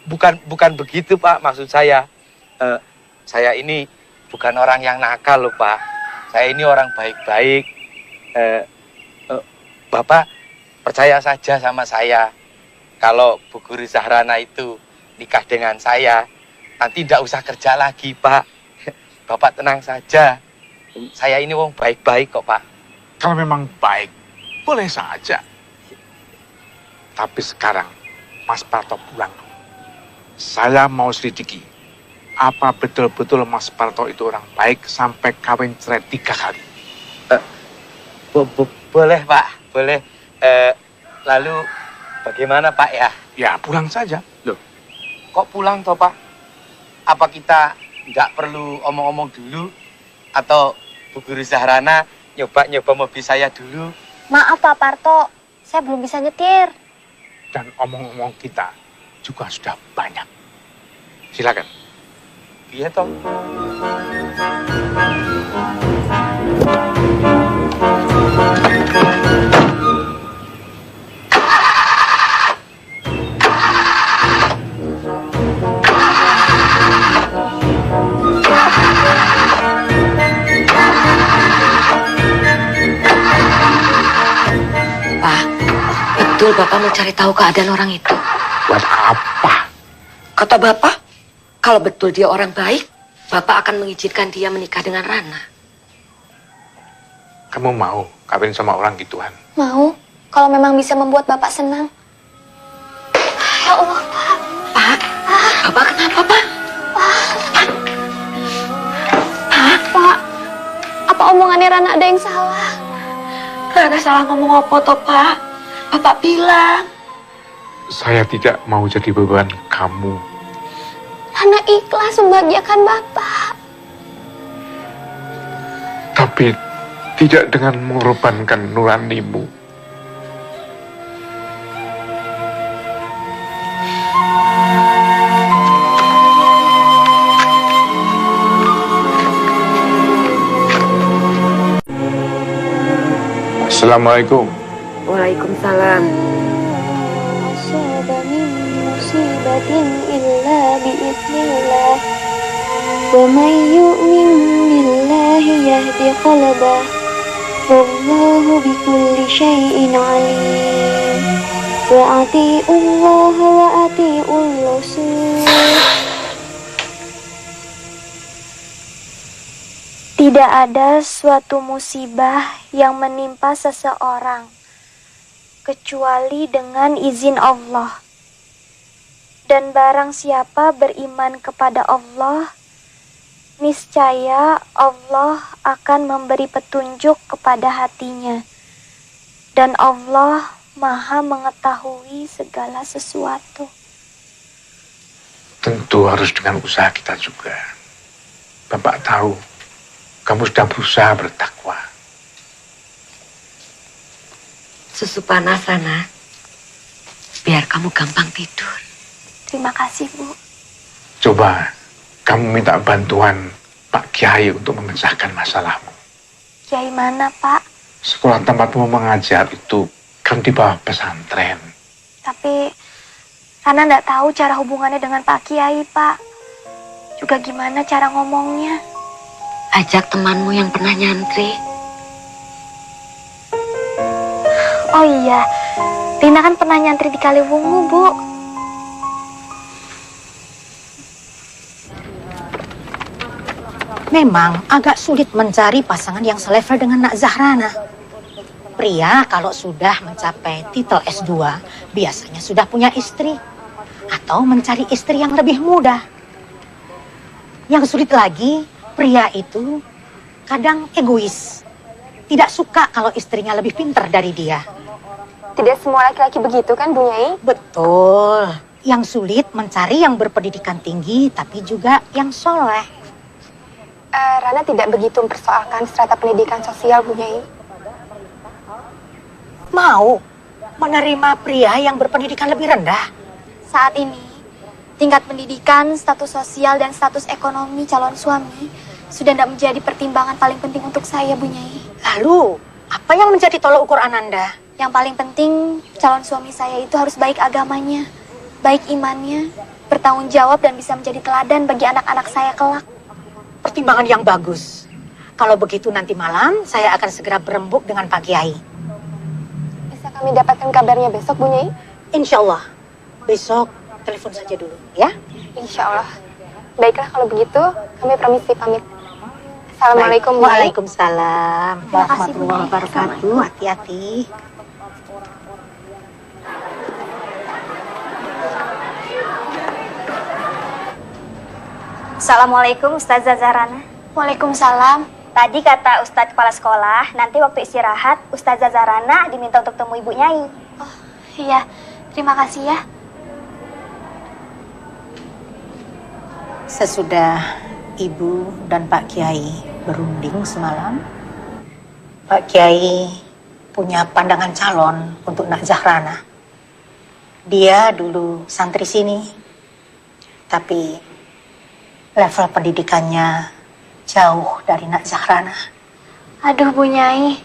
bukan begitu, Pak. Maksud saya, saya ini bukan orang yang nakal loh, Pak. Saya ini orang baik-baik. Bapak percaya saja sama saya. Kalau Bu Guru Zahrana itu nikah dengan saya, nanti tidak usah kerja lagi, Pak. Bapak tenang saja. Saya ini wong baik-baik kok, Pak. Kalau memang baik, boleh saja. Tapi sekarang, Mas Parto pulang. Saya mau selidiki. Apa betul-betul Mas Parto itu orang baik sampai kawin cerai 3 kali? Boleh, Pak. Boleh. Lalu bagaimana, Pak, ya? Ya, pulang saja. Loh, kok pulang toh, Pak? Apa kita nggak perlu omong-omong dulu? Atau Bu Guru Zahrana nyoba mobil saya dulu? Maaf Pak Parto, saya belum bisa nyetir. Dan omong-omong kita juga sudah banyak. Silakan. Iya toh. Betul Bapak mau cari tahu keadaan orang itu? Buat apa? Kata Bapak, kalau betul dia orang baik, Bapak akan mengizinkan dia menikah dengan Rana. Kamu mau kawin sama orang gituan? Mau, kalau memang bisa membuat Bapak senang. Ya Allah, Pak. Pak, Bapak kenapa, Pak? Pak, apa omongannya Rana ada yang salah? Rana salah ngomong apa toh, Pak? Bapak bilang. Saya tidak mau jadi beban kamu. Rana ikhlas membahagiakan Bapak. Tapi tidak dengan mengorbankan nuranimu. Assalamualaikum. Waalaikumsalam. أصاب من مصيبة إلا بإذن الله ومن يؤمن بالله يهد قلبه والله بكل شيء عليم وأطيعوا الله وأطيعوا الرسول. Tidak ada suatu musibah yang menimpa seseorang kecuali dengan izin Allah. Dan barang siapa beriman kepada Allah, niscaya Allah akan memberi petunjuk kepada hatinya. Dan Allah Maha mengetahui segala sesuatu. Tentu harus dengan usaha kita juga. Bapak tahu, kamu sudah berusaha bertakwa. Susu panas, Rana. Biar kamu gampang tidur. Terima kasih, Bu. Coba kamu minta bantuan Pak Kiai untuk memecahkan masalahmu. Kiai mana, Pak? Sekolah tempatmu mengajar itu kan di bawah pesantren. Tapi Rana nggak tahu cara hubungannya dengan Pak Kiai, Pak. Juga gimana cara ngomongnya. Ajak temanmu yang pernah nyantri. Oh iya, Rina kan pernah nyantri di Kaliwungu, Bu. Memang agak sulit mencari pasangan yang selevel dengan Nak Zahrana. Pria kalau sudah mencapai titel S2 biasanya sudah punya istri atau mencari istri yang lebih muda. Yang sulit lagi, pria itu kadang egois. Tidak suka kalau istrinya lebih pintar dari dia. Tidak semua laki-laki begitu kan, Bu Nyai? Betul. Yang sulit mencari yang berpendidikan tinggi tapi juga yang soleh. Rana tidak begitu mempersoalkan strata pendidikan sosial, Bu Nyai. Mau menerima pria yang berpendidikan lebih rendah? Saat ini, tingkat pendidikan, status sosial, dan status ekonomi calon suami sudah tidak menjadi pertimbangan paling penting untuk saya, Bu Nyai. Lalu, apa yang menjadi tolak ukur Ananda? Yang paling penting, calon suami saya itu harus baik agamanya, baik imannya, bertanggung jawab, dan bisa menjadi teladan bagi anak-anak saya kelak. Pertimbangan yang bagus. Kalau begitu nanti malam, saya akan segera berembuk dengan Pak Kiai. Bisa kami dapatkan kabarnya besok, Bu Nyai? Insya Allah. Besok telepon saja dulu, ya? Insya Allah. Baiklah kalau begitu, kami permisi pamit. Assalamualaikum, Bu Nyai. Waalaikumsalam. Warahmatullahi wabarakatuh. Hati-hati. Assalamualaikum Ustazah Zahrana. Waalaikumsalam. Tadi kata Ustadz Kepala Sekolah, nanti waktu istirahat Ustazah Zahrana diminta untuk temui Ibu Nyai. Oh iya, terima kasih ya. Sesudah Ibu dan Pak Kiai berunding semalam, Pak Kiai punya pandangan calon untuk Nak Zahrana. Dia dulu santri sini, tapi level pendidikannya jauh dari Nak Zahrana. Aduh Bu Nyai,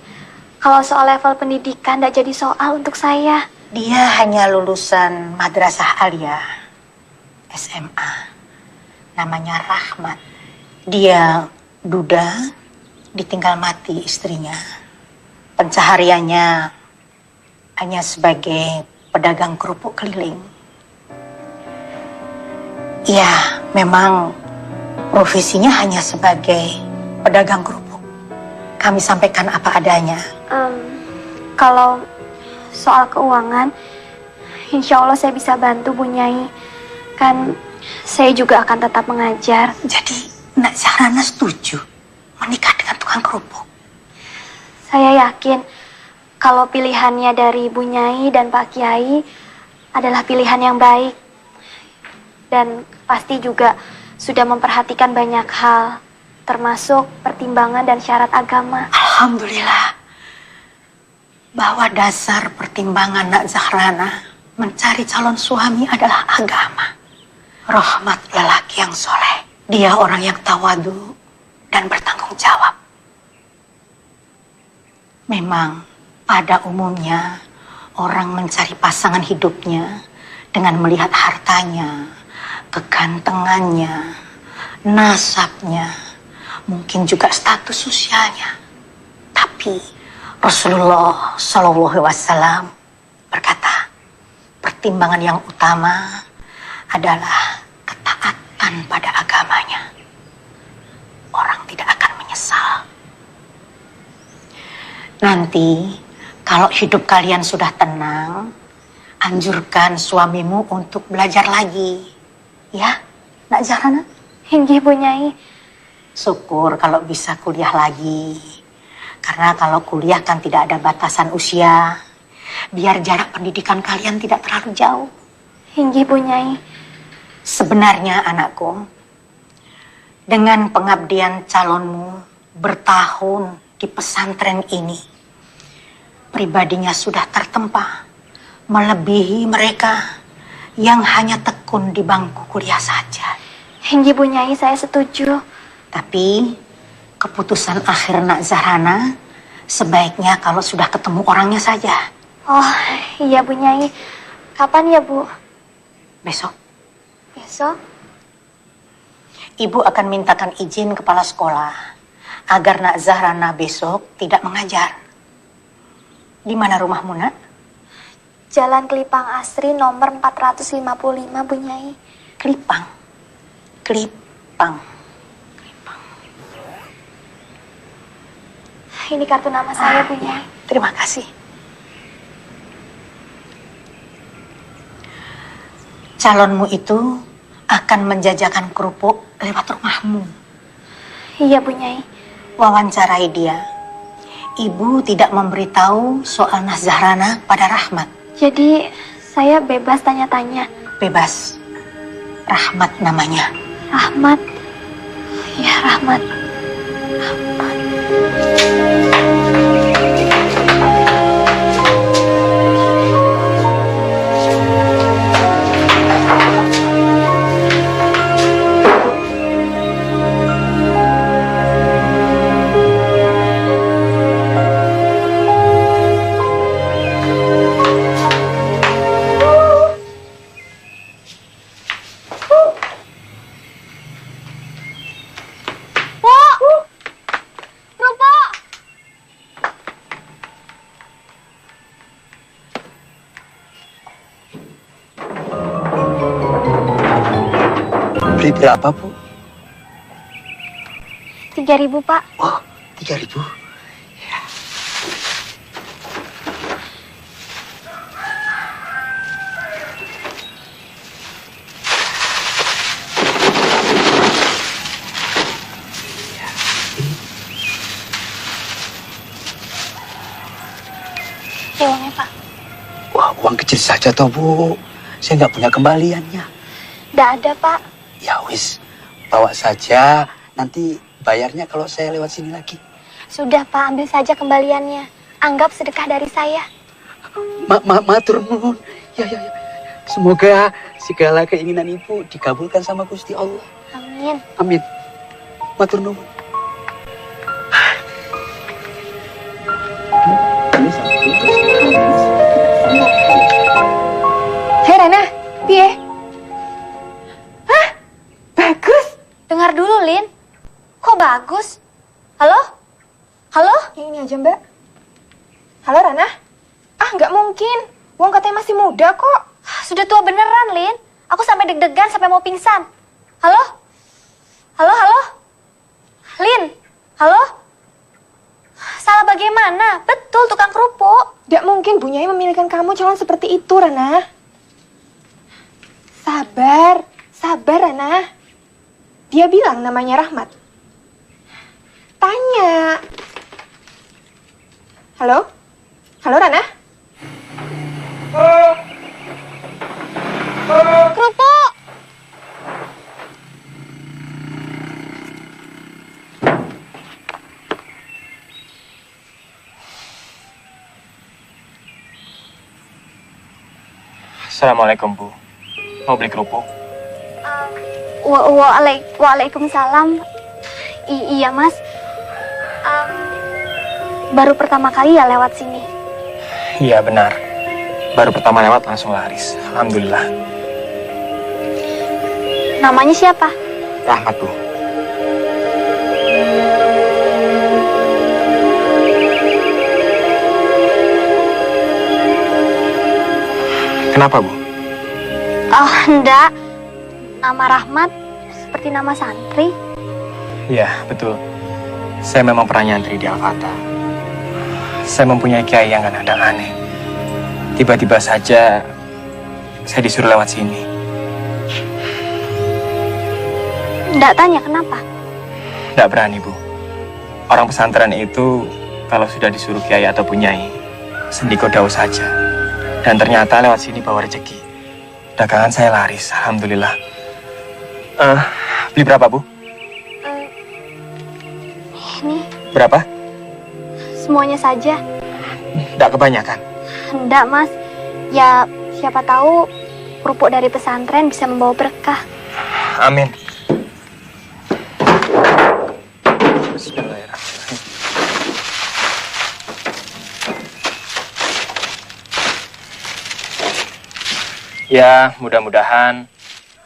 kalau soal level pendidikan tidak jadi soal untuk saya. Dia hanya lulusan Madrasah Aliyah SMA. Namanya Rahmat. Dia duda, ditinggal mati istrinya. Pencahariannya hanya sebagai pedagang kerupuk keliling. Ya, memang profesinya hanya sebagai pedagang kerupuk. Kami sampaikan apa adanya. Kalau soal keuangan, insya Allah saya bisa bantu Bu Nyai. Kan saya juga akan tetap mengajar. Jadi Nak Zahrana setuju menikah dengan tukang kerupuk? Saya yakin kalau pilihannya dari Bu Nyai dan Pak Kiai adalah pilihan yang baik. Dan pasti juga sudah memperhatikan banyak hal, termasuk pertimbangan dan syarat agama. Alhamdulillah, bahwa dasar pertimbangan Nak Zahrana mencari calon suami adalah agama. Rahmat lelaki yang soleh. Dia orang yang tawadu dan bertanggung jawab. Memang Pada umumnya, orang mencari pasangan hidupnya dengan melihat hartanya, kegantengannya, nasabnya, mungkin juga status sosialnya. Tapi Rasulullah Shallallahu Alaihi Wasallam berkata, pertimbangan yang utama adalah ketaatan pada agamanya. Orang tidak akan menyesal. Nanti, kalau hidup kalian sudah tenang, anjurkan suamimu untuk belajar lagi. Ya, Nak Zahrana? Inggih, Bu Nyai. Syukur kalau bisa kuliah lagi. Karena kalau kuliah kan tidak ada batasan usia. Biar jarak pendidikan kalian tidak terlalu jauh. Inggih, Bu Nyai. Sebenarnya anakku, dengan pengabdian calonmu bertahun di pesantren ini, pribadinya sudah tertempa, melebihi mereka yang hanya tekun di bangku kuliah saja. Inggih, Bu Nyai, saya setuju. Tapi keputusan akhir Nak Zahrana sebaiknya kalau sudah ketemu orangnya saja. Oh, iya Bu Nyai. Kapan ya, Bu? Besok. Besok? Ibu akan mintakan izin kepala sekolah agar Nak Zahrana besok tidak mengajar. Di mana rumahmu, Nak? Jalan Kelipang Asri nomor 455, Bu Nyai. Kelipang. Kelipang. Ini kartu nama saya, Bu Nyai. Terima kasih. Calonmu itu akan menjajakan kerupuk lewat rumahmu. Iya, Bu Nyai. Wawancarai dia. Ibu tidak memberitahu soal Nak Zahrana pada Rahmat. Jadi, saya bebas tanya-tanya. Bebas. Rahmat namanya. Rahmat. Ya, Rahmat. Rahmat. Beli berapa, Bu? 3.000, Pak. Oh, 3.000. Ini uangnya, Pak. Wah, uang kecil saja toh, Bu. Saya nggak punya kembaliannya. Nggak ada, Pak. Ya wis, bawa saja. Nanti bayarnya kalau saya lewat sini lagi. Sudah, Pak. Ambil saja kembaliannya. Anggap sedekah dari saya. Matur nuwun. Ya. Semoga segala keinginan Ibu dikabulkan sama Gusti Allah. Amin. Amin. Matur nuwun. Hei, Rana. Piye? Hah? Bagus. Dengar dulu, Lin. Kok bagus? Halo? Halo? Yang ini aja, Mbak. Halo, Rana? Ah, nggak mungkin. Wong katanya masih muda kok. Sudah tua beneran, Lin. Aku sampai deg-degan sampai mau pingsan. Halo? Halo? Lin? Halo? Salah bagaimana? Betul, tukang kerupuk. Nggak mungkin Bu Nyai memilihkan kamu calon seperti itu, Rana. Sabar, Rana. Dia bilang namanya Rahmat. Tanya. Halo? Halo, Rana? Kerupuk! Assalamualaikum, Bu. Mau beli kerupuk? Waalaikumsalam. Iya, Mas. Baru pertama kali ya lewat sini. Iya benar. Baru pertama lewat langsung laris. Alhamdulillah. Namanya siapa? Rahmat, Bu. Kenapa, Bu? Oh, enggak. Nama Rahmat seperti nama santri. Iya, betul. Saya memang pernah nyantri di Al-Fatah. Saya mempunyai kiai yang kadang aneh. Tiba-tiba saja saya disuruh lewat sini. Enggak tanya kenapa? Tidak berani, Bu. Orang pesantren itu kalau sudah disuruh kiai atau punyai, sendiko daus saja. Dan ternyata lewat sini bawa rezeki. Dagangan saya laris, alhamdulillah. Beli berapa, Bu? Ini Berapa? semuanya saja. Tidak kebanyakan. Enggak, Mas. Ya, siapa tahu kerupuk dari pesantren bisa membawa berkah. Amin. Bismillahirrahmanirrahim. Ya, mudah-mudahan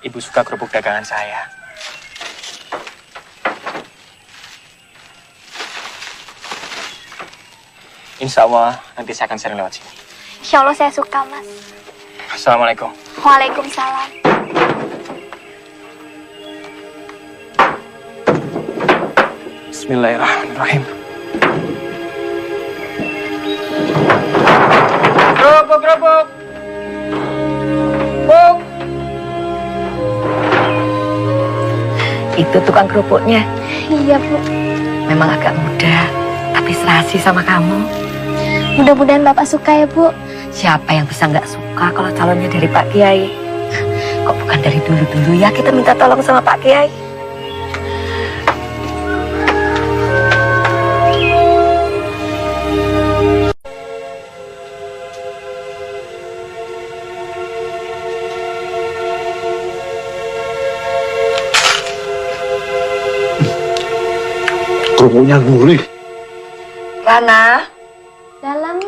Ibu suka kerupuk dagangan saya. Insya Allah nanti saya akan sering lewat sini. Insya Allah saya suka, Mas. Assalamualaikum. Waalaikumsalam. Bismillahirrahmanirrahim. Kerupuk, kerupuk. Buk. Itu tukang kerupuknya. Iya, Bu. Memang agak muda, tapi serasi sama kamu. Mudah-mudahan Bapak suka ya, Bu. Siapa yang bisa nggak suka kalau calonnya dari Pak Kiai? Kok bukan dari dulu-dulu ya kita minta tolong sama Pak Kiai? Kerupuknya gurih. Rana, Dalam.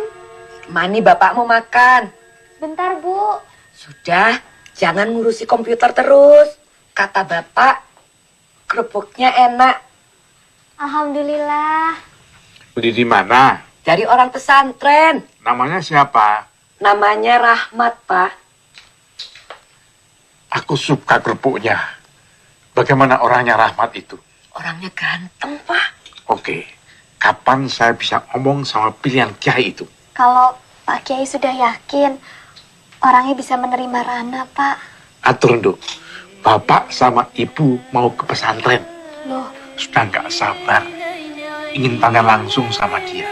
mani bapak mau makan. Bentar, Bu. Sudah, jangan ngurusi komputer terus. Kata bapak, kerupuknya enak. Alhamdulillah. Beli di mana? Dari orang pesantren. Namanya siapa? Namanya Rahmat, Pak. Aku suka kerupuknya. Bagaimana orangnya Rahmat itu? Orangnya ganteng, Pak. Oke, kapan saya bisa ngomong sama pilihan kiai itu? Kalau Pak Kiai sudah yakin orangnya bisa menerima Rana, Pak. Atur, Nduk. Bapak sama Ibu mau ke pesantren. Loh, Sudah nggak sabar. Ingin tanya langsung sama dia.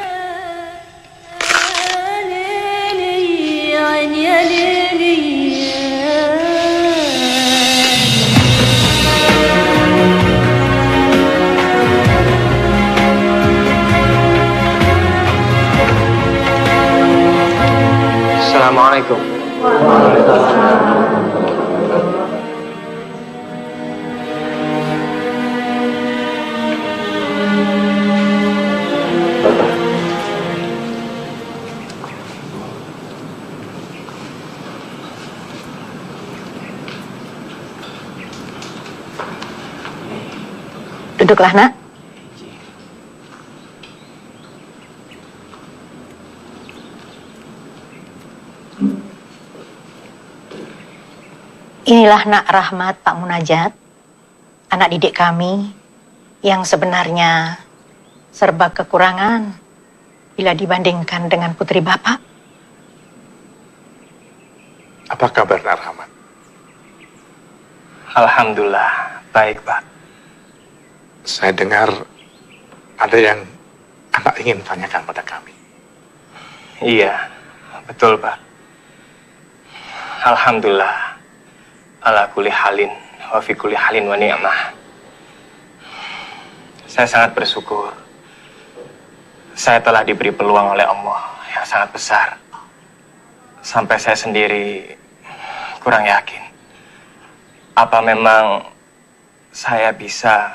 Assalamualaikum. Duduklah, Nak. Inilah Nak Rahmat Pak Munajat, anak didik kami yang sebenarnya serba kekurangan bila dibandingkan dengan putri Bapak. Apa kabar Nak Rahmat? Alhamdulillah, baik, Pak. Saya dengar ada yang anak ingin tanyakan pada kami. Iya, betul, Pak. Alhamdulillah. Ala kulli halin wa fi kulli halin wa ni'mah. Saya sangat bersyukur. Saya telah diberi peluang oleh Allah yang sangat besar. Sampai saya sendiri kurang yakin. Apa memang saya bisa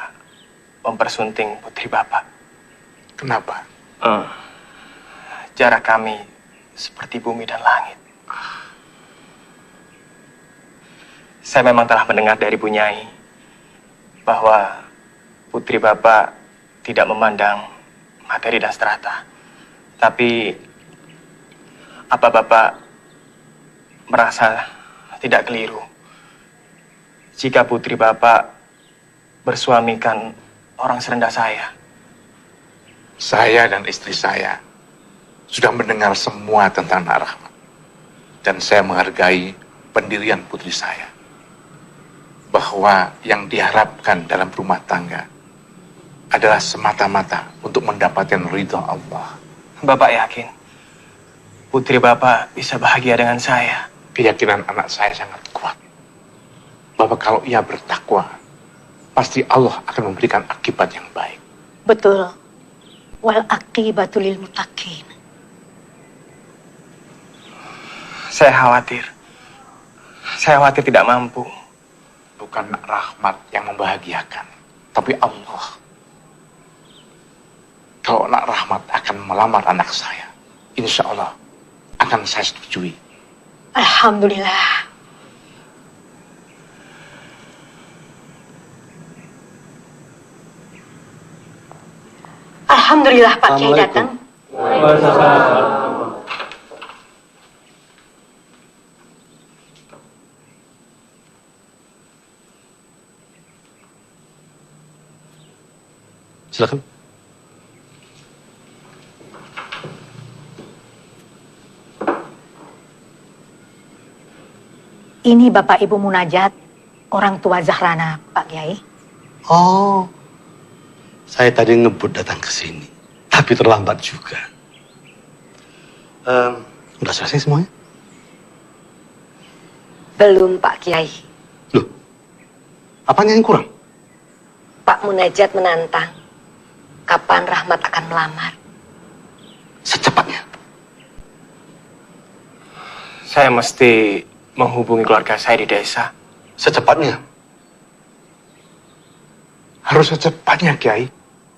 mempersunting putri Bapak? Kenapa? Jarak kami seperti bumi dan langit. Saya memang telah mendengar dari Bu Nyai bahwa putri Bapak tidak memandang materi dan strata. Tapi apa Bapak merasa tidak keliru jika putri Bapak bersuamikan orang serendah saya? Saya dan istri saya sudah mendengar semua tentang Nak Rahmat. Dan saya menghargai pendirian putri saya. Bahwa yang diharapkan dalam rumah tangga adalah semata-mata untuk mendapatkan ridha Allah. Bapak yakin putri Bapak bisa bahagia dengan saya? Keyakinan anak saya sangat kuat. Bahwa kalau ia bertakwa, pasti Allah akan memberikan akibat yang baik. Betul. Wal aqibatu lil muttaqin. Saya khawatir tidak mampu. Bukan Nak Rahmat yang membahagiakan, tapi Allah. Kalau Nak Rahmat akan melamar anak saya, insya Allah akan saya setujui. Alhamdulillah. Alhamdulillah Pak Kiai datang. Silakan. Ini Bapak Ibu Munajat, orang tua Zahrana, Pak Kiai. Oh, saya tadi ngebut datang ke sini, tapi terlambat juga. Udah selesai semuanya? Belum, Pak Kiai. Apanya yang kurang? Pak Munajat menantang. Kapan Rahmat akan melamar? Secepatnya. Saya mesti menghubungi keluarga saya di desa. Secepatnya. Harus secepatnya, Kiai.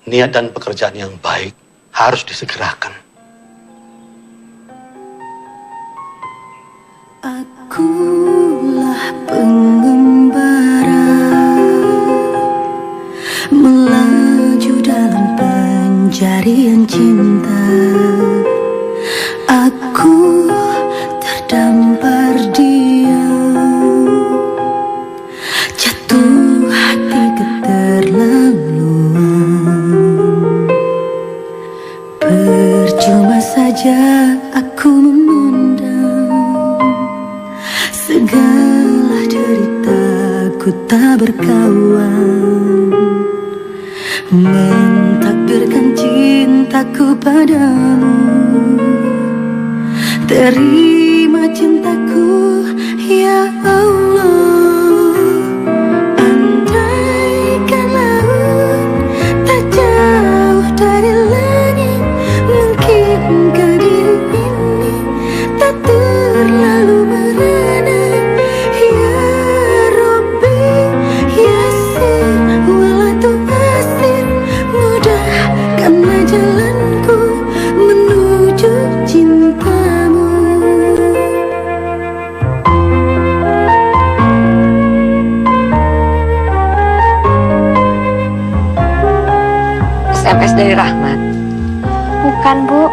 Niat dan pekerjaan yang baik harus disegerakan. Akulah pengembara melaju dalam pencarian cinta. Aku terdampar diam, jatuh hati keterlaluan. Percuma saja aku memendam segala deritaku tak berkawan, mentakdirkan cintaku padamu. Terima cintaku ya Allah. Andaikan laut tak jauh dari langit, mungkinkah diri ini tak terlalu merana. Ya Rabbi Yasir wala tu'asir, mudahkanlah jalanku menuju cintamu. SMS dari Rahmat. Bukan, Bu.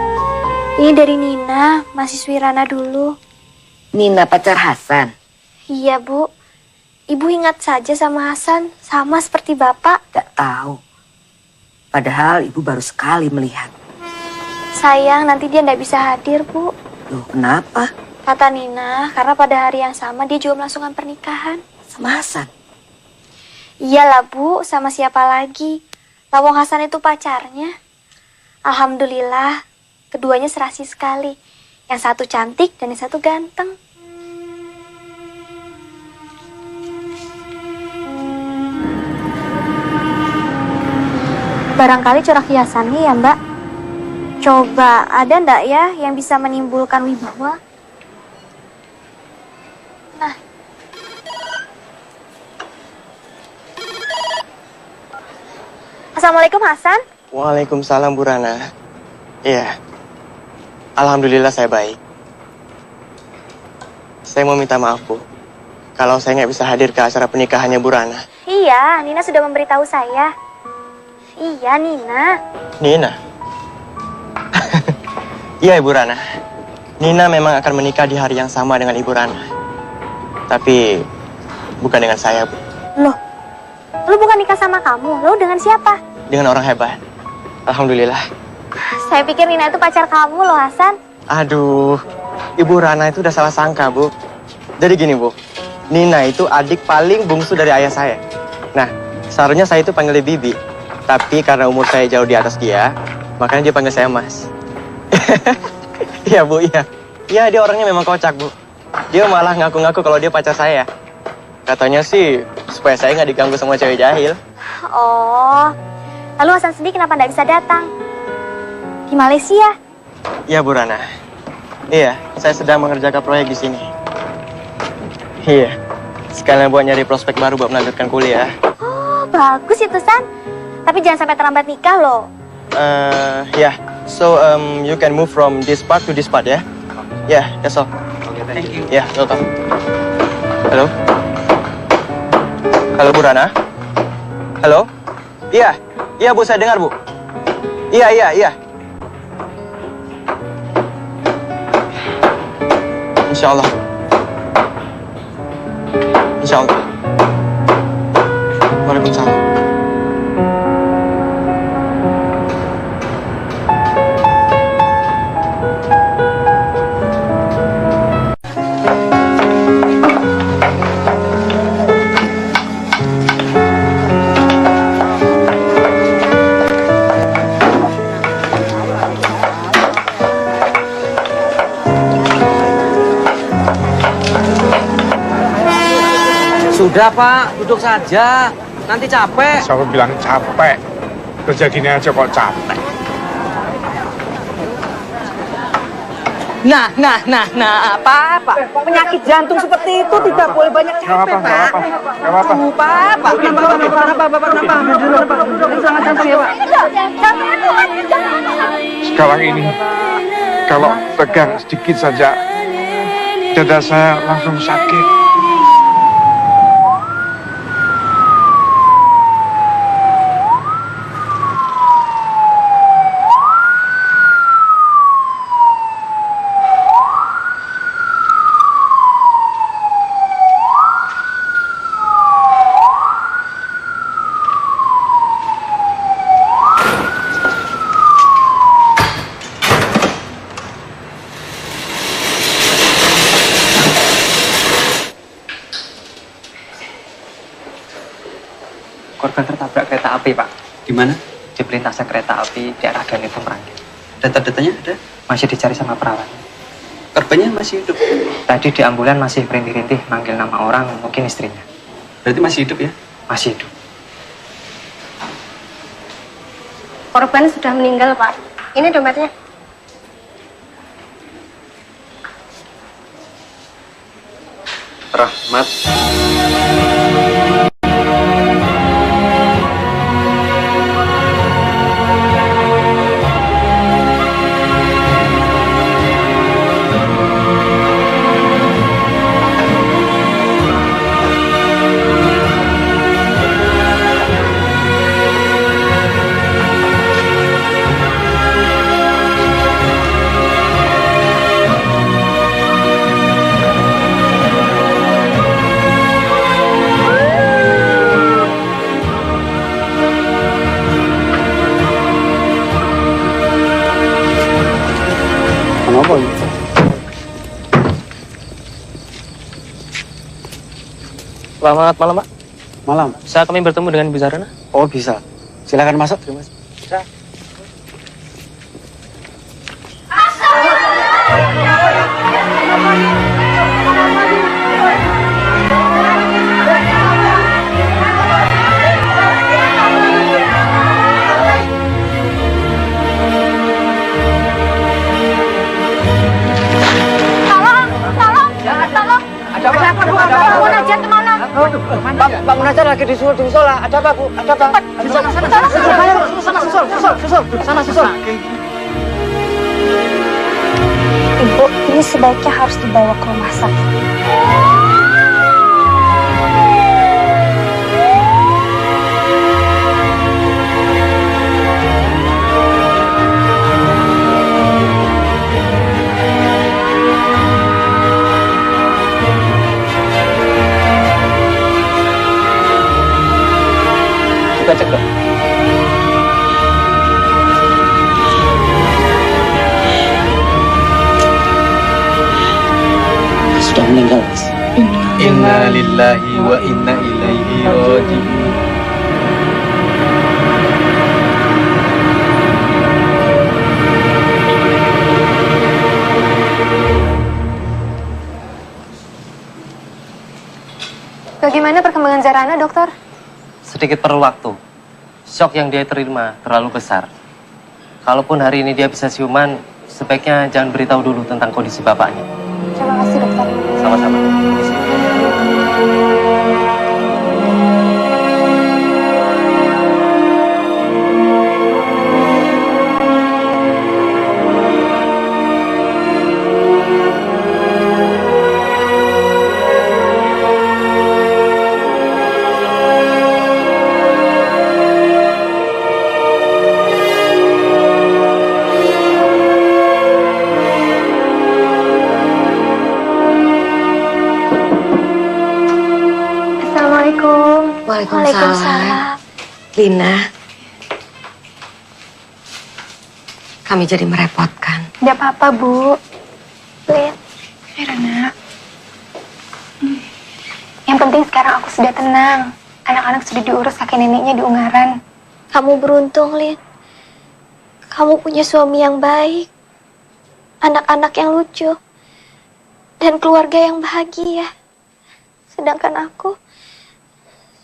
Ini dari Nina, mahasiswi Rana dulu. Nina pacar Hasan. Iya, Bu. Ibu ingat saja sama Hasan, sama seperti Bapak. Gak tahu. Padahal ibu baru sekali melihat. Sayang, nanti dia nggak bisa hadir, Bu. Loh, kenapa? Kata Nina, karena pada hari yang sama dia juga melangsungkan pernikahan. Sama Hasan? Iyalah, Bu. Sama siapa lagi? Lawang Hasan itu pacarnya. Alhamdulillah, keduanya serasi sekali. Yang satu cantik dan yang satu ganteng. Barangkali corak hiasannya ya, Mbak. Coba, ada ndak ya yang bisa menimbulkan wibawa? Nah. Assalamualaikum, Hasan. Waalaikumsalam, Bu Rana. Iya. Alhamdulillah saya baik. Saya mau minta maaf, Bu. Kalau saya nggak bisa hadir ke acara pernikahannya Bu Rana. Iya, Nina sudah memberitahu saya. Iya, Nina. Nina? Iya, Ibu Rana. Nina memang akan menikah di hari yang sama dengan Ibu Rana. Tapi bukan dengan saya, Bu. Loh, lu bukan nikah sama kamu, lu dengan siapa? Dengan orang hebat. Alhamdulillah. Saya pikir Nina itu pacar kamu loh, Hasan. Aduh, Ibu Rana itu udah salah sangka, Bu. Jadi gini, Bu. Nina itu adik paling bungsu dari ayah saya. Nah, seharusnya saya itu panggil dia Bibi. Tapi karena umur saya jauh di atas dia, makanya dia panggil saya Mas. Iya, Bu, iya. Iya, dia orangnya memang kocak, Bu. Dia malah ngaku-ngaku kalau dia pacar saya. Katanya sih, supaya saya nggak diganggu sama cewek jahil. Oh, lalu Hasan sendiri kenapa nggak bisa datang? Di Malaysia? Iya, Bu Rana. Iya, saya sedang mengerjakan proyek di sini. Iya, sekalian buat nyari prospek baru buat melanjutkan kuliah. Oh, bagus itu, San. Tapi jangan sampai terlambat nikah loh. Yeah. So, you can move from this part to this part, ya? Yeah, that's all. Okay, thank you. Yeah, welcome. Halo? Halo, Bu Rana? Halo? Iya, iya Bu, saya dengar, Bu. Iya. Insya Allah. Waalaikumsalam. Sudah Pak, duduk saja. Nanti capek. Siapa bilang capek? Kerja gini aja kok capek. Nah, Pak. Penyakit jantung seperti itu tidak boleh banyak capek, Pak. Gak apa-apa. Pak. Sekarang ini, kalau tegang sedikit saja, dada saya langsung sakit. Korban tertabrak kereta api, Pak. Di mana? Di perlintasan kereta api di arah Ganito Merangin. Data-datanya ada? Masih dicari sama perawat. Korbannya masih hidup? Tadi di ambulan masih berintih-intih manggil nama orang, mungkin istrinya. Berarti masih hidup ya? Masih hidup. Korban sudah meninggal, Pak. Ini dompetnya. Rahmat. Kenapa ini? Selamat malam, Pak. Malam. Bisa kami bertemu dengan Ibu Zarana? Oh, bisa. Silakan masuk. Terima kasih. Pak Munajat lagi disusul di musola. Ada apa, Bu? Ada apa? Di sana. Susul. Sana, susul. Bu, ini sebaiknya harus dibawa ke rumah sakit. Kita cek, Dok. Sudah meninggal, Mas. Inna lillahi wa inna ilaihi raji'un. Bagaimana perkembangan Zahrana, dokter? Sedikit perlu waktu. Shock yang dia terima terlalu besar. Kalaupun hari ini dia bisa siuman, sebaiknya jangan beritahu dulu tentang kondisi bapaknya. Terima kasih, dokter. Sama-sama. Waalaikumsalam. Lina, kami jadi merepotkan. Tidak apa-apa, Bu. Lin. Rana. Yang penting sekarang aku sudah tenang. Anak-anak sudah diurus kakek neneknya di Ungaran. Kamu beruntung, Lin. Kamu punya suami yang baik, anak-anak yang lucu, dan keluarga yang bahagia. Sedangkan aku,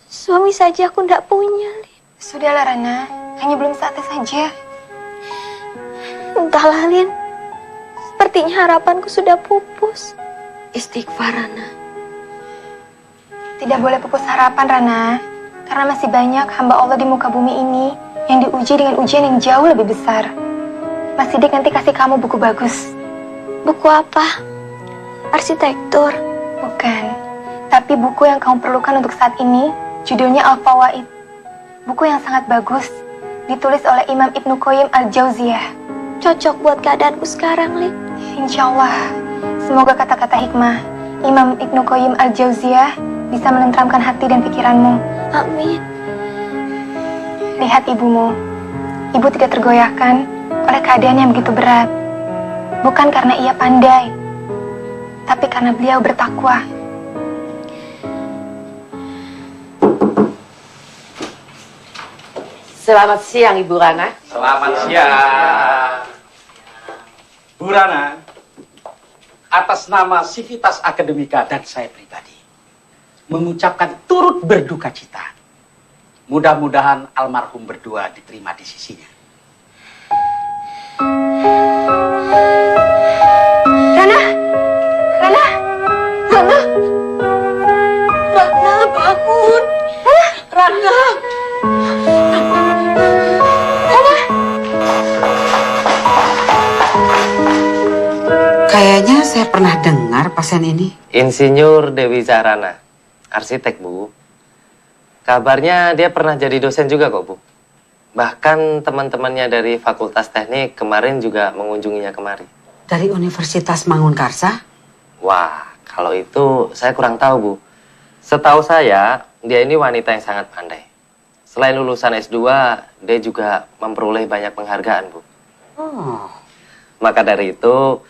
suami saja aku tidak punya, Lin. Sudahlah, Rana. Hanya belum saatnya saja. Entahlah, Lin. Sepertinya harapanku sudah pupus. Istighfar, Rana. Tidak boleh pupus harapan, Rana. Karena masih banyak hamba Allah di muka bumi ini yang diuji dengan ujian yang jauh lebih besar. Mas Sidik nanti kasih kamu buku bagus. Buku apa? Arsitektur? Bukan. Tapi buku yang kamu perlukan untuk saat ini, judulnya Al-Fawaid. Buku yang sangat bagus, ditulis oleh Imam Ibnu Qayyim Al-Jauziyah. Cocok buat keadaanku sekarang, Lin. Insya Allah. Semoga kata-kata hikmah Imam Ibnu Qayyim Al-Jauziyah bisa menenteramkan hati dan pikiranmu. Amin. Lihat ibumu. Ibu tidak tergoyahkan oleh keadaan yang begitu berat. Bukan karena ia pandai, tapi karena beliau bertakwa. Selamat siang, Ibu Rana. Selamat siang. Bu Rana, atas nama Sivitas Akademika dan saya pribadi, mengucapkan turut berduka cita. Mudah-mudahan almarhum berdua diterima di sisinya. Rana! Rana! Rana! Rana, bangun! Rana! Kayaknya saya pernah dengar pasien ini. Insinyur Dewi Zahrana, arsitek, Bu. Kabarnya dia pernah jadi dosen juga kok, Bu. Bahkan teman-temannya dari Fakultas Teknik kemarin juga mengunjunginya kemari. Dari Universitas Mangunkarsa? Wah, kalau itu saya kurang tahu, Bu. Setahu saya, dia ini wanita yang sangat pandai. Selain lulusan S2, dia juga memperoleh banyak penghargaan, Bu. Oh. Maka dari itu,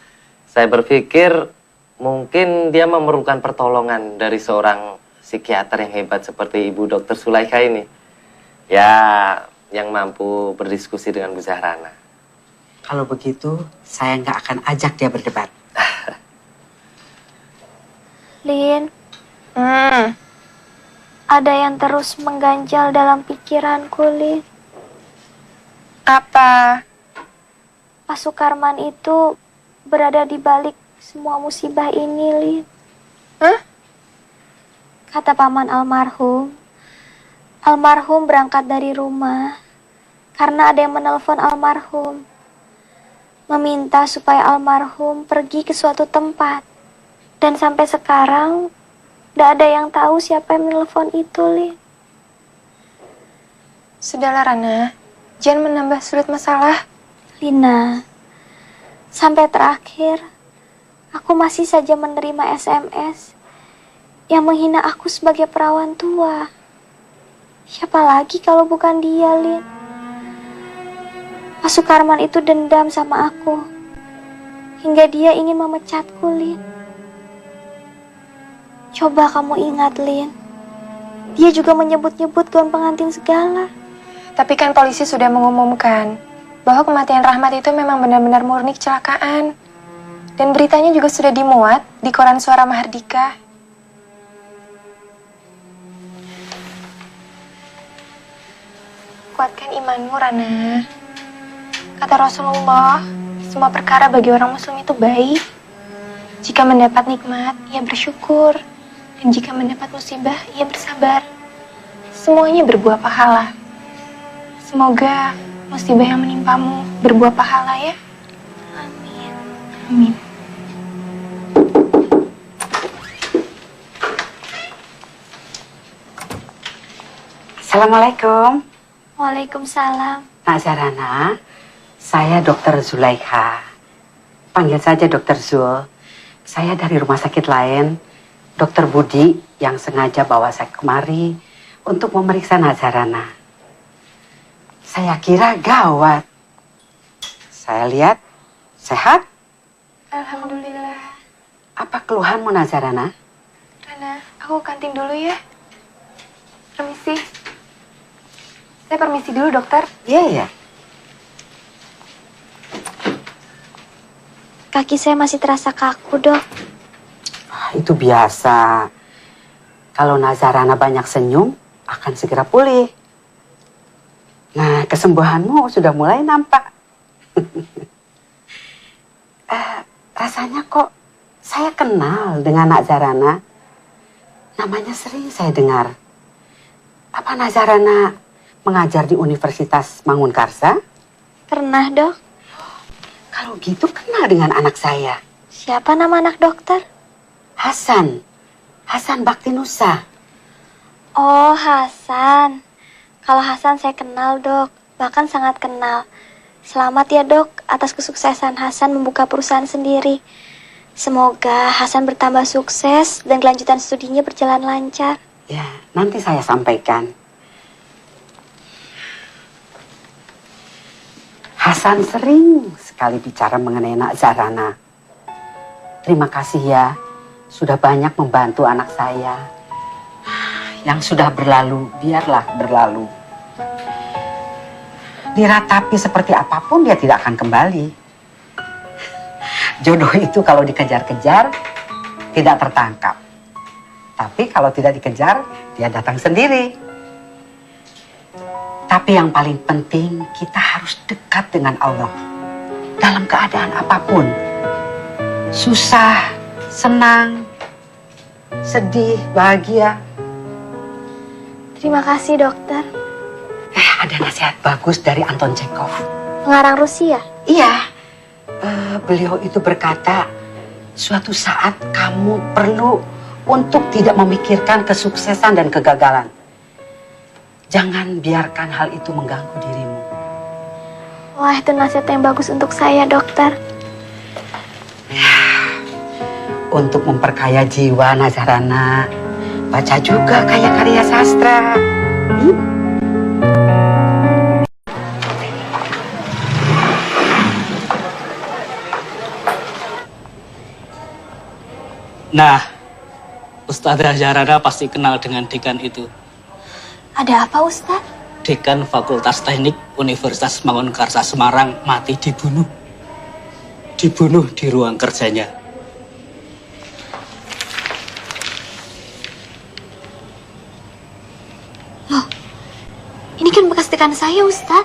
saya berpikir mungkin dia memerlukan pertolongan dari seorang psikiater yang hebat seperti Ibu Dr. Sulaikha ini. Ya, yang mampu berdiskusi dengan Bu Zahrana. Kalau begitu, saya nggak akan ajak dia berdebat. Lin, ada yang terus mengganjal dalam pikiranku, Lin. Apa? Pak Sukarman itu berada di balik semua musibah ini, Lin. Hah? Kata paman almarhum berangkat dari rumah karena ada yang menelpon almarhum. meminta supaya almarhum pergi ke suatu tempat. Dan sampai sekarang, gak ada yang tahu siapa yang menelpon itu, Lin. Sudahlah, Rana. Jangan menambah sulit masalah. Lina, sampai terakhir, aku masih saja menerima SMS yang menghina aku sebagai perawan tua. Siapa lagi kalau bukan dia, Lin? Pak Sukarman itu dendam sama aku, hingga dia ingin memecatku, Lin. Coba kamu ingat, Lin. Dia juga menyebut-nyebut gaun pengantin segala. Tapi kan polisi sudah mengumumkan bahwa kematian Rahmat itu memang benar-benar murni kecelakaan. Dan beritanya juga sudah dimuat di koran Suara Mahardika. Kuatkan imanmu, Rana. Kata Rasulullah, semua perkara bagi orang muslim itu baik. Jika mendapat nikmat, ia bersyukur. Dan jika mendapat musibah, ia bersabar. Semuanya berbuah pahala. Semoga musibah yang menimpamu berbuah pahala ya. Amin. Amin. Assalamualaikum. Waalaikumsalam. Nak Zarana, saya Dr. Zulaikha. Panggil saja Dr. Zul. Saya dari rumah sakit lain, Dr. Budi yang sengaja bawa saya kemari untuk memeriksa Nak Zarana. Saya kira gawat. Saya lihat sehat. Alhamdulillah. Apa keluhanmu, Nak Zarana? Rana, aku kantin dulu ya. Permisi. Saya permisi dulu, dokter. Iya, iya. Kaki saya masih terasa kaku, Dok. Itu biasa. Kalau Nak Zarana banyak senyum, akan segera pulih. Nah, kesembuhanmu sudah mulai nampak. Rasanya kok saya kenal dengan Nak Zarana. Namanya sering saya dengar. Apa Nak Zarana mengajar di Universitas Mangunkarsa? Pernah, Dok. Kalau gitu kenal dengan anak saya. Siapa nama anak dokter? Hasan. Hasan Baktinusa. Oh, Hasan. Kalau Hasan saya kenal, Dok. Bahkan sangat kenal. Selamat ya, Dok, atas kesuksesan Hasan membuka perusahaan sendiri. Semoga Hasan bertambah sukses dan kelanjutan studinya berjalan lancar. Ya, nanti saya sampaikan. Hasan sering sekali bicara mengenai Nak Zarana. Terima kasih ya, sudah banyak membantu anak saya. Yang sudah berlalu, biarlah berlalu. Diratapi seperti apapun, dia tidak akan kembali. Jodoh itu kalau dikejar-kejar, tidak tertangkap. Tapi kalau tidak dikejar, dia datang sendiri. Tapi yang paling penting, kita harus dekat dengan Allah. Dalam keadaan apapun. Susah, senang, sedih, bahagia. Terima kasih, dokter. Ada nasihat bagus dari Anton Chekhov. Pengarang Rusia? Iya. Beliau itu berkata, suatu saat kamu perlu untuk tidak memikirkan kesuksesan dan kegagalan. Jangan biarkan hal itu mengganggu dirimu. Wah, itu nasihat yang bagus untuk saya, dokter. Untuk memperkaya jiwa, Nak Zarana, baca juga karya-karya sastra. Nah, Ustadzah Zarana pasti kenal dengan dekan itu. Ada apa, Ustaz? Dekan Fakultas Teknik Universitas Mangunkarsa Semarang mati dibunuh. Dibunuh di ruang kerjanya. Loh, ini kan bekas dekan saya, Ustaz.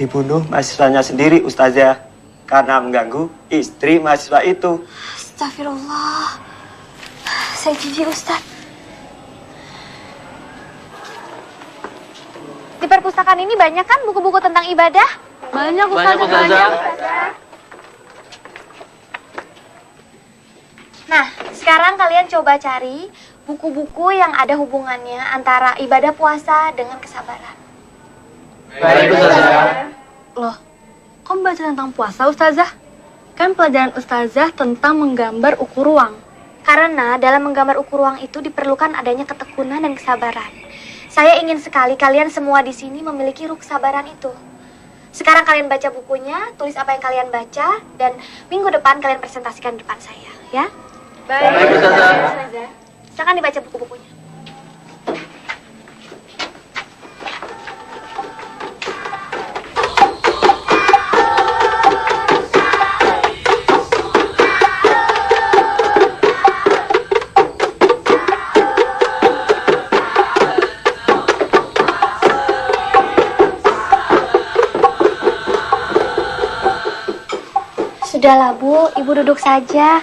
Dibunuh mahasiswanya sendiri, Ustazah. Karena mengganggu istri mahasiswa itu. Astagfirullah. Saya jijik, Ustaz. Di perpustakaan ini banyak kan buku-buku tentang ibadah? Banyak Banyak, Ustazah. Nah, sekarang kalian coba cari buku-buku yang ada hubungannya antara ibadah puasa dengan kesabaran. Baik, Ustazah. Loh, kok baca tentang puasa, Ustazah? Kan pelajaran Ustazah tentang menggambar ukur ruang. Karena dalam menggambar ukur ruang itu diperlukan adanya ketekunan dan kesabaran. Saya ingin sekali kalian semua di sini memiliki ruh kesabaran itu. Sekarang kalian baca bukunya, tulis apa yang kalian baca, dan minggu depan kalian presentasikan di depan saya, ya? Baik, Ustazah. Silakan dibaca buku-bukunya. Sudahlah, Bu. Ibu duduk saja.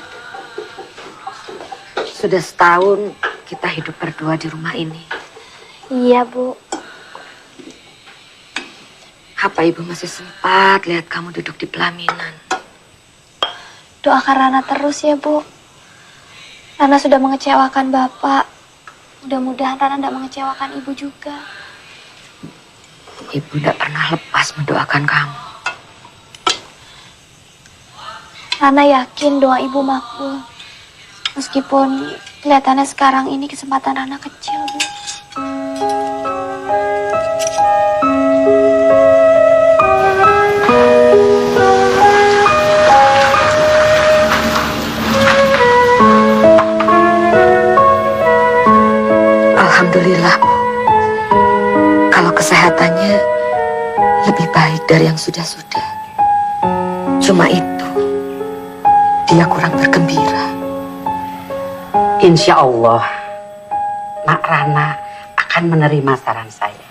Sudah setahun kita hidup berdua di rumah ini. Iya, Bu. Apa Ibu masih sempat lihat kamu duduk di pelaminan? Doakan Rana terus ya, Bu. Rana sudah mengecewakan Bapak. Mudah-mudahan Rana tidak mengecewakan Ibu juga. Ibu tidak pernah lepas mendoakan kamu. Rana yakin doa Ibu makbul. Meskipun kelihatannya sekarang ini kesempatan Rana kecil, Bu. Alhamdulillah, Bu. Kalau kesehatannya lebih baik dari yang sudah-sudah. Cuma itu, dia kurang bergembira. Insya Allah, Nak Rana akan menerima saran saya.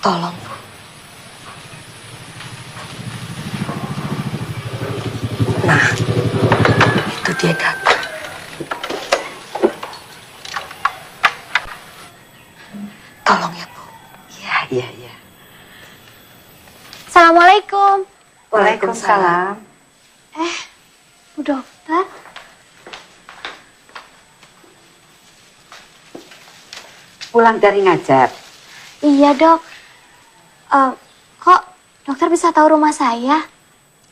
Tolong, Bu. Nah, itu dia datang. Tolong ya, Bu. Iya. Assalamualaikum. Waalaikumsalam. Bu Dokter. Pulang dari ngajar. Iya, Dok. Kok dokter bisa tahu rumah saya?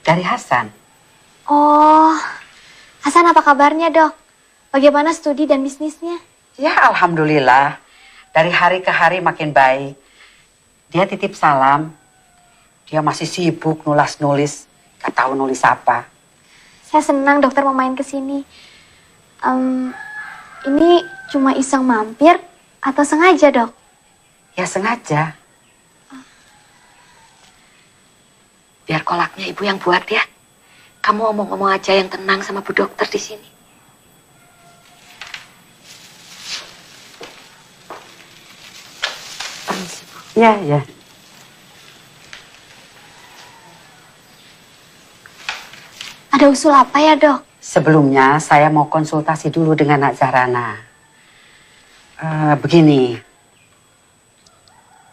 Dari Hasan. Oh, Hasan apa kabarnya, Dok? Bagaimana studi dan bisnisnya? Ya, alhamdulillah. Dari hari ke hari makin baik. Dia titip salam. Dia masih sibuk nulis-nulis. Gak tahu nulis apa. Saya senang dokter mau main ke sini. Ini cuma iseng mampir atau sengaja, Dok? Ya sengaja. Biar kolaknya Ibu yang buat ya. Kamu ngomong-ngomong aja yang tenang sama Bu Dokter di sini. Permisi, Bu. Ya. Ada usul apa ya, Dok? Sebelumnya saya mau konsultasi dulu dengan Nak Zahrana. Begini,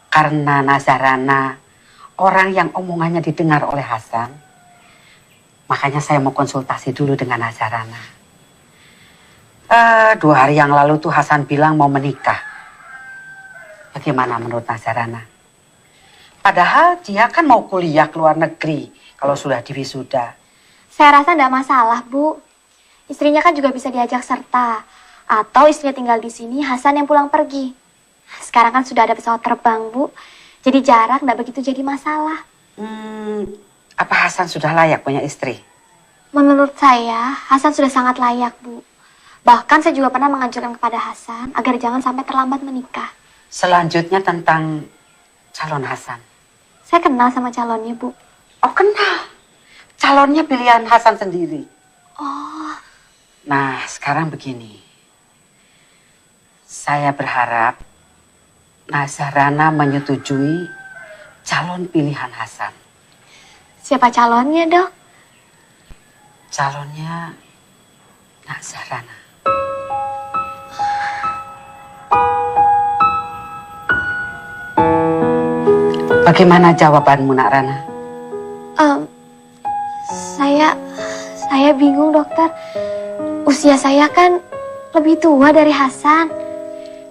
karena Nak Zahrana orang yang omongannya didengar oleh Hasan, makanya saya mau konsultasi dulu dengan Nak Zahrana. 2 hari yang lalu tuh Hasan bilang mau menikah. Bagaimana menurut Nak Zahrana? Padahal dia kan mau kuliah ke luar negeri kalau sudah diwisuda. Saya rasa tidak masalah, Bu. Istrinya kan juga bisa diajak serta. Atau istrinya tinggal di sini, Hasan yang pulang pergi. Sekarang kan sudah ada pesawat terbang, Bu. Jadi jarak tidak begitu jadi masalah. Apa Hasan sudah layak punya istri? Menurut saya, Hasan sudah sangat layak, Bu. Bahkan saya juga pernah menganjurkan kepada Hasan agar jangan sampai terlambat menikah. Selanjutnya tentang calon Hasan. Saya kenal sama calonnya, Bu. Oh, kenal? Calonnya pilihan Hasan sendiri. Oh. Nah, sekarang begini. Saya berharap Nak Zahrana menyetujui calon pilihan Hasan. Siapa calonnya, Dok? Calonnya Nak Zahrana. Bagaimana jawabanmu, Nak Rana? bingung, dokter. Usia saya kan lebih tua dari Hasan.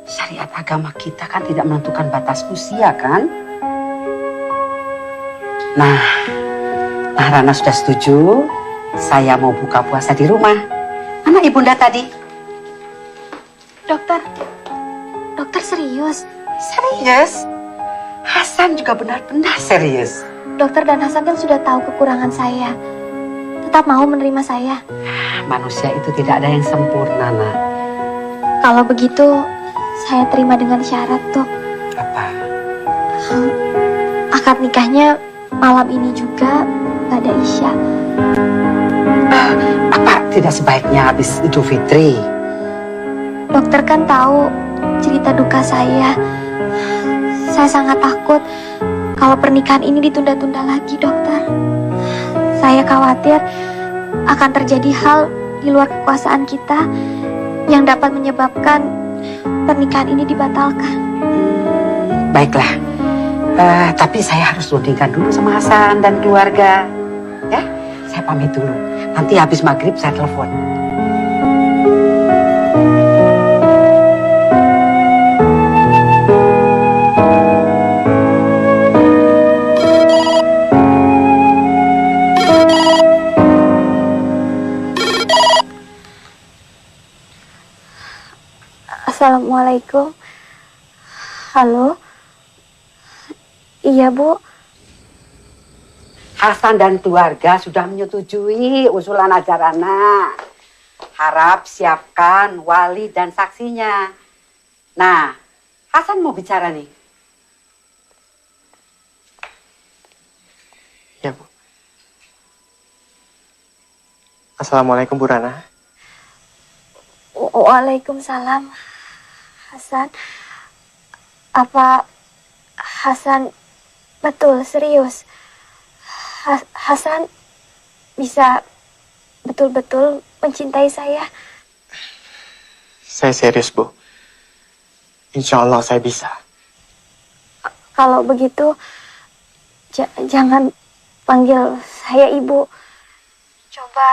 Syariat agama kita kan tidak menentukan batas usia kan? Nah, Rana sudah setuju. Saya mau buka puasa di rumah. Mana ibunda tadi? Dokter serius? Serius? Hasan juga benar-benar serius. Dokter dan Hasan kan sudah tahu kekurangan saya. Tetap mau menerima saya. Manusia itu tidak ada yang sempurna, Nak. Kalau begitu, saya terima dengan syarat, Dok. Apa? Akad nikahnya malam ini juga, nggak ada Isya. Apa tidak sebaiknya habis Idul Fitri? Dokter kan tahu cerita duka saya. Saya sangat takut kalau pernikahan ini ditunda-tunda lagi, dokter. Saya khawatir akan terjadi hal di luar kekuasaan kita yang dapat menyebabkan pernikahan ini dibatalkan. Baiklah, tapi saya harus rundingkan dulu sama Hasan dan keluarga. Ya, saya pamit dulu. Nanti habis maghrib saya telepon. Assalamualaikum. Halo. Iya, Bu. Hasan dan keluarga sudah menyetujui usulan Azharana. Harap siapkan wali dan saksinya. Nah, Hasan mau bicara nih. Ya, Bu. Assalamualaikum, Bu Rana. Waalaikumsalam. Hasan, apa Hasan betul serius? Hasan bisa betul-betul mencintai saya? Saya serius, Bu. Insya Allah saya bisa. Kalau begitu, jangan panggil saya Ibu. Coba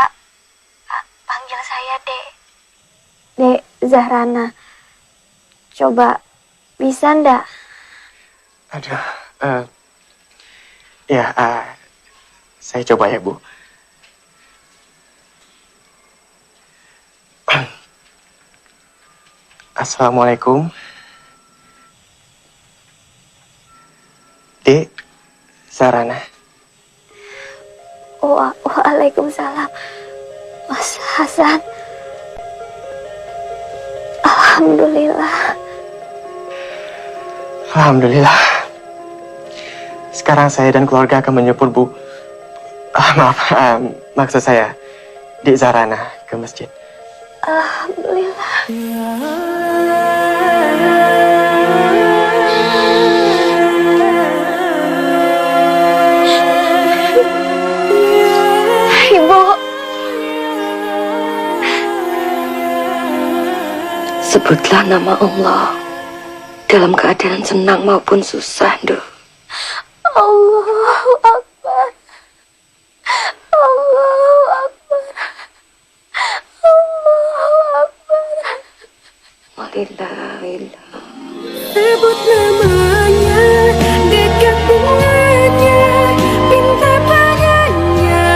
panggil saya Dek. Dek Zahrana. Coba, bisa ndak? Aduh, ya, saya coba ya, Bu. Assalamualaikum. Dek Zahrana. Waalaikumsalam. Mas Hasan. Alhamdulillah. Alhamdulillah. Sekarang saya dan keluarga akan menyupport Bu. Maksud saya, Dek Zahrana ke masjid. Alhamdulillah. Ibu. Sebutlah nama Allah dalam keadaan senang maupun susah, Duh. Allahu Akbar. Allahu Akbar. Allahu Akbar. Walillahillah. Sebut namanya, dekat dengannya, minta padanya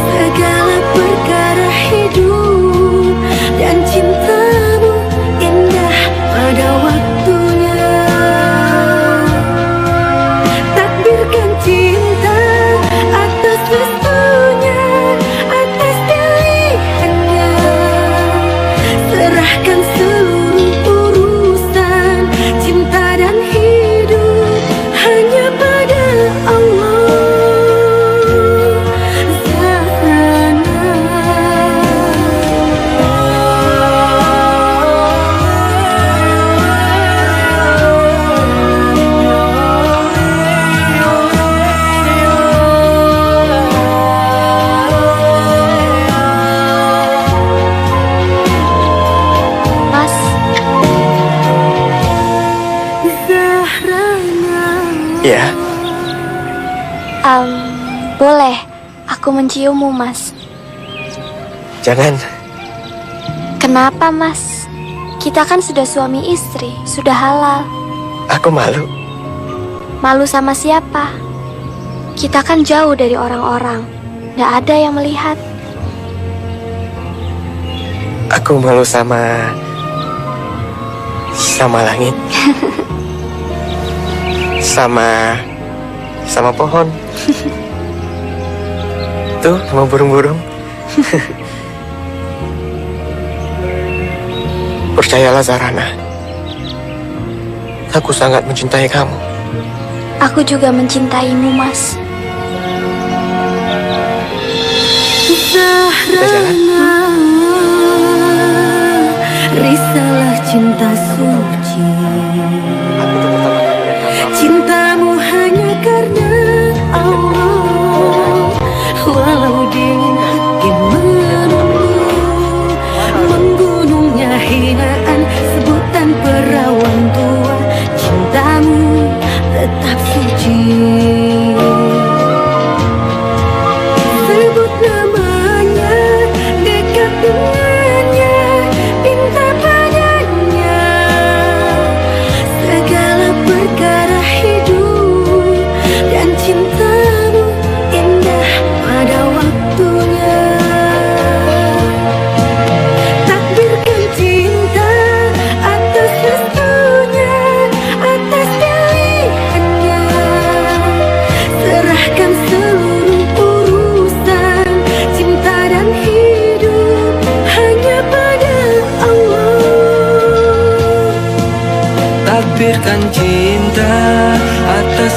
segala perkara hidup dan cintamu indah pada waktunya. Takbirkan cinta atas restunya, atas pilihannya. Serahkan seluruh urusan cinta dan hidup hanya pada Allah. Zahrana. Mas. Iya. Boleh aku menciummu, Mas? Jangan. Kenapa, Mas? Kita kan sudah suami istri, sudah halal. Aku malu. Malu sama siapa? Kita kan jauh dari orang-orang. Nggak ada yang melihat. Aku malu sama langit. sama pohon. Tuh, sama burung-burung. Percayalah Zahrana. Aku sangat mencintai kamu. Aku juga mencintaimu, Mas. Zahrana, risalah cinta suci. Cintamu hanya karena Allah. Walau dingin hati menunggu, menggunungnya hinaan sebutan perawan tua. Cintamu tetap suci. Sebut namanya, dekat dengannya, pinta padanya. Segala perkara hidup dan cintamu indah pada waktunya. Takbirkan cinta atas restunya, atas pilihannya. Serahkan seluruh urusan cinta dan hidup hanya pada Allah. Takbirkan cinta atas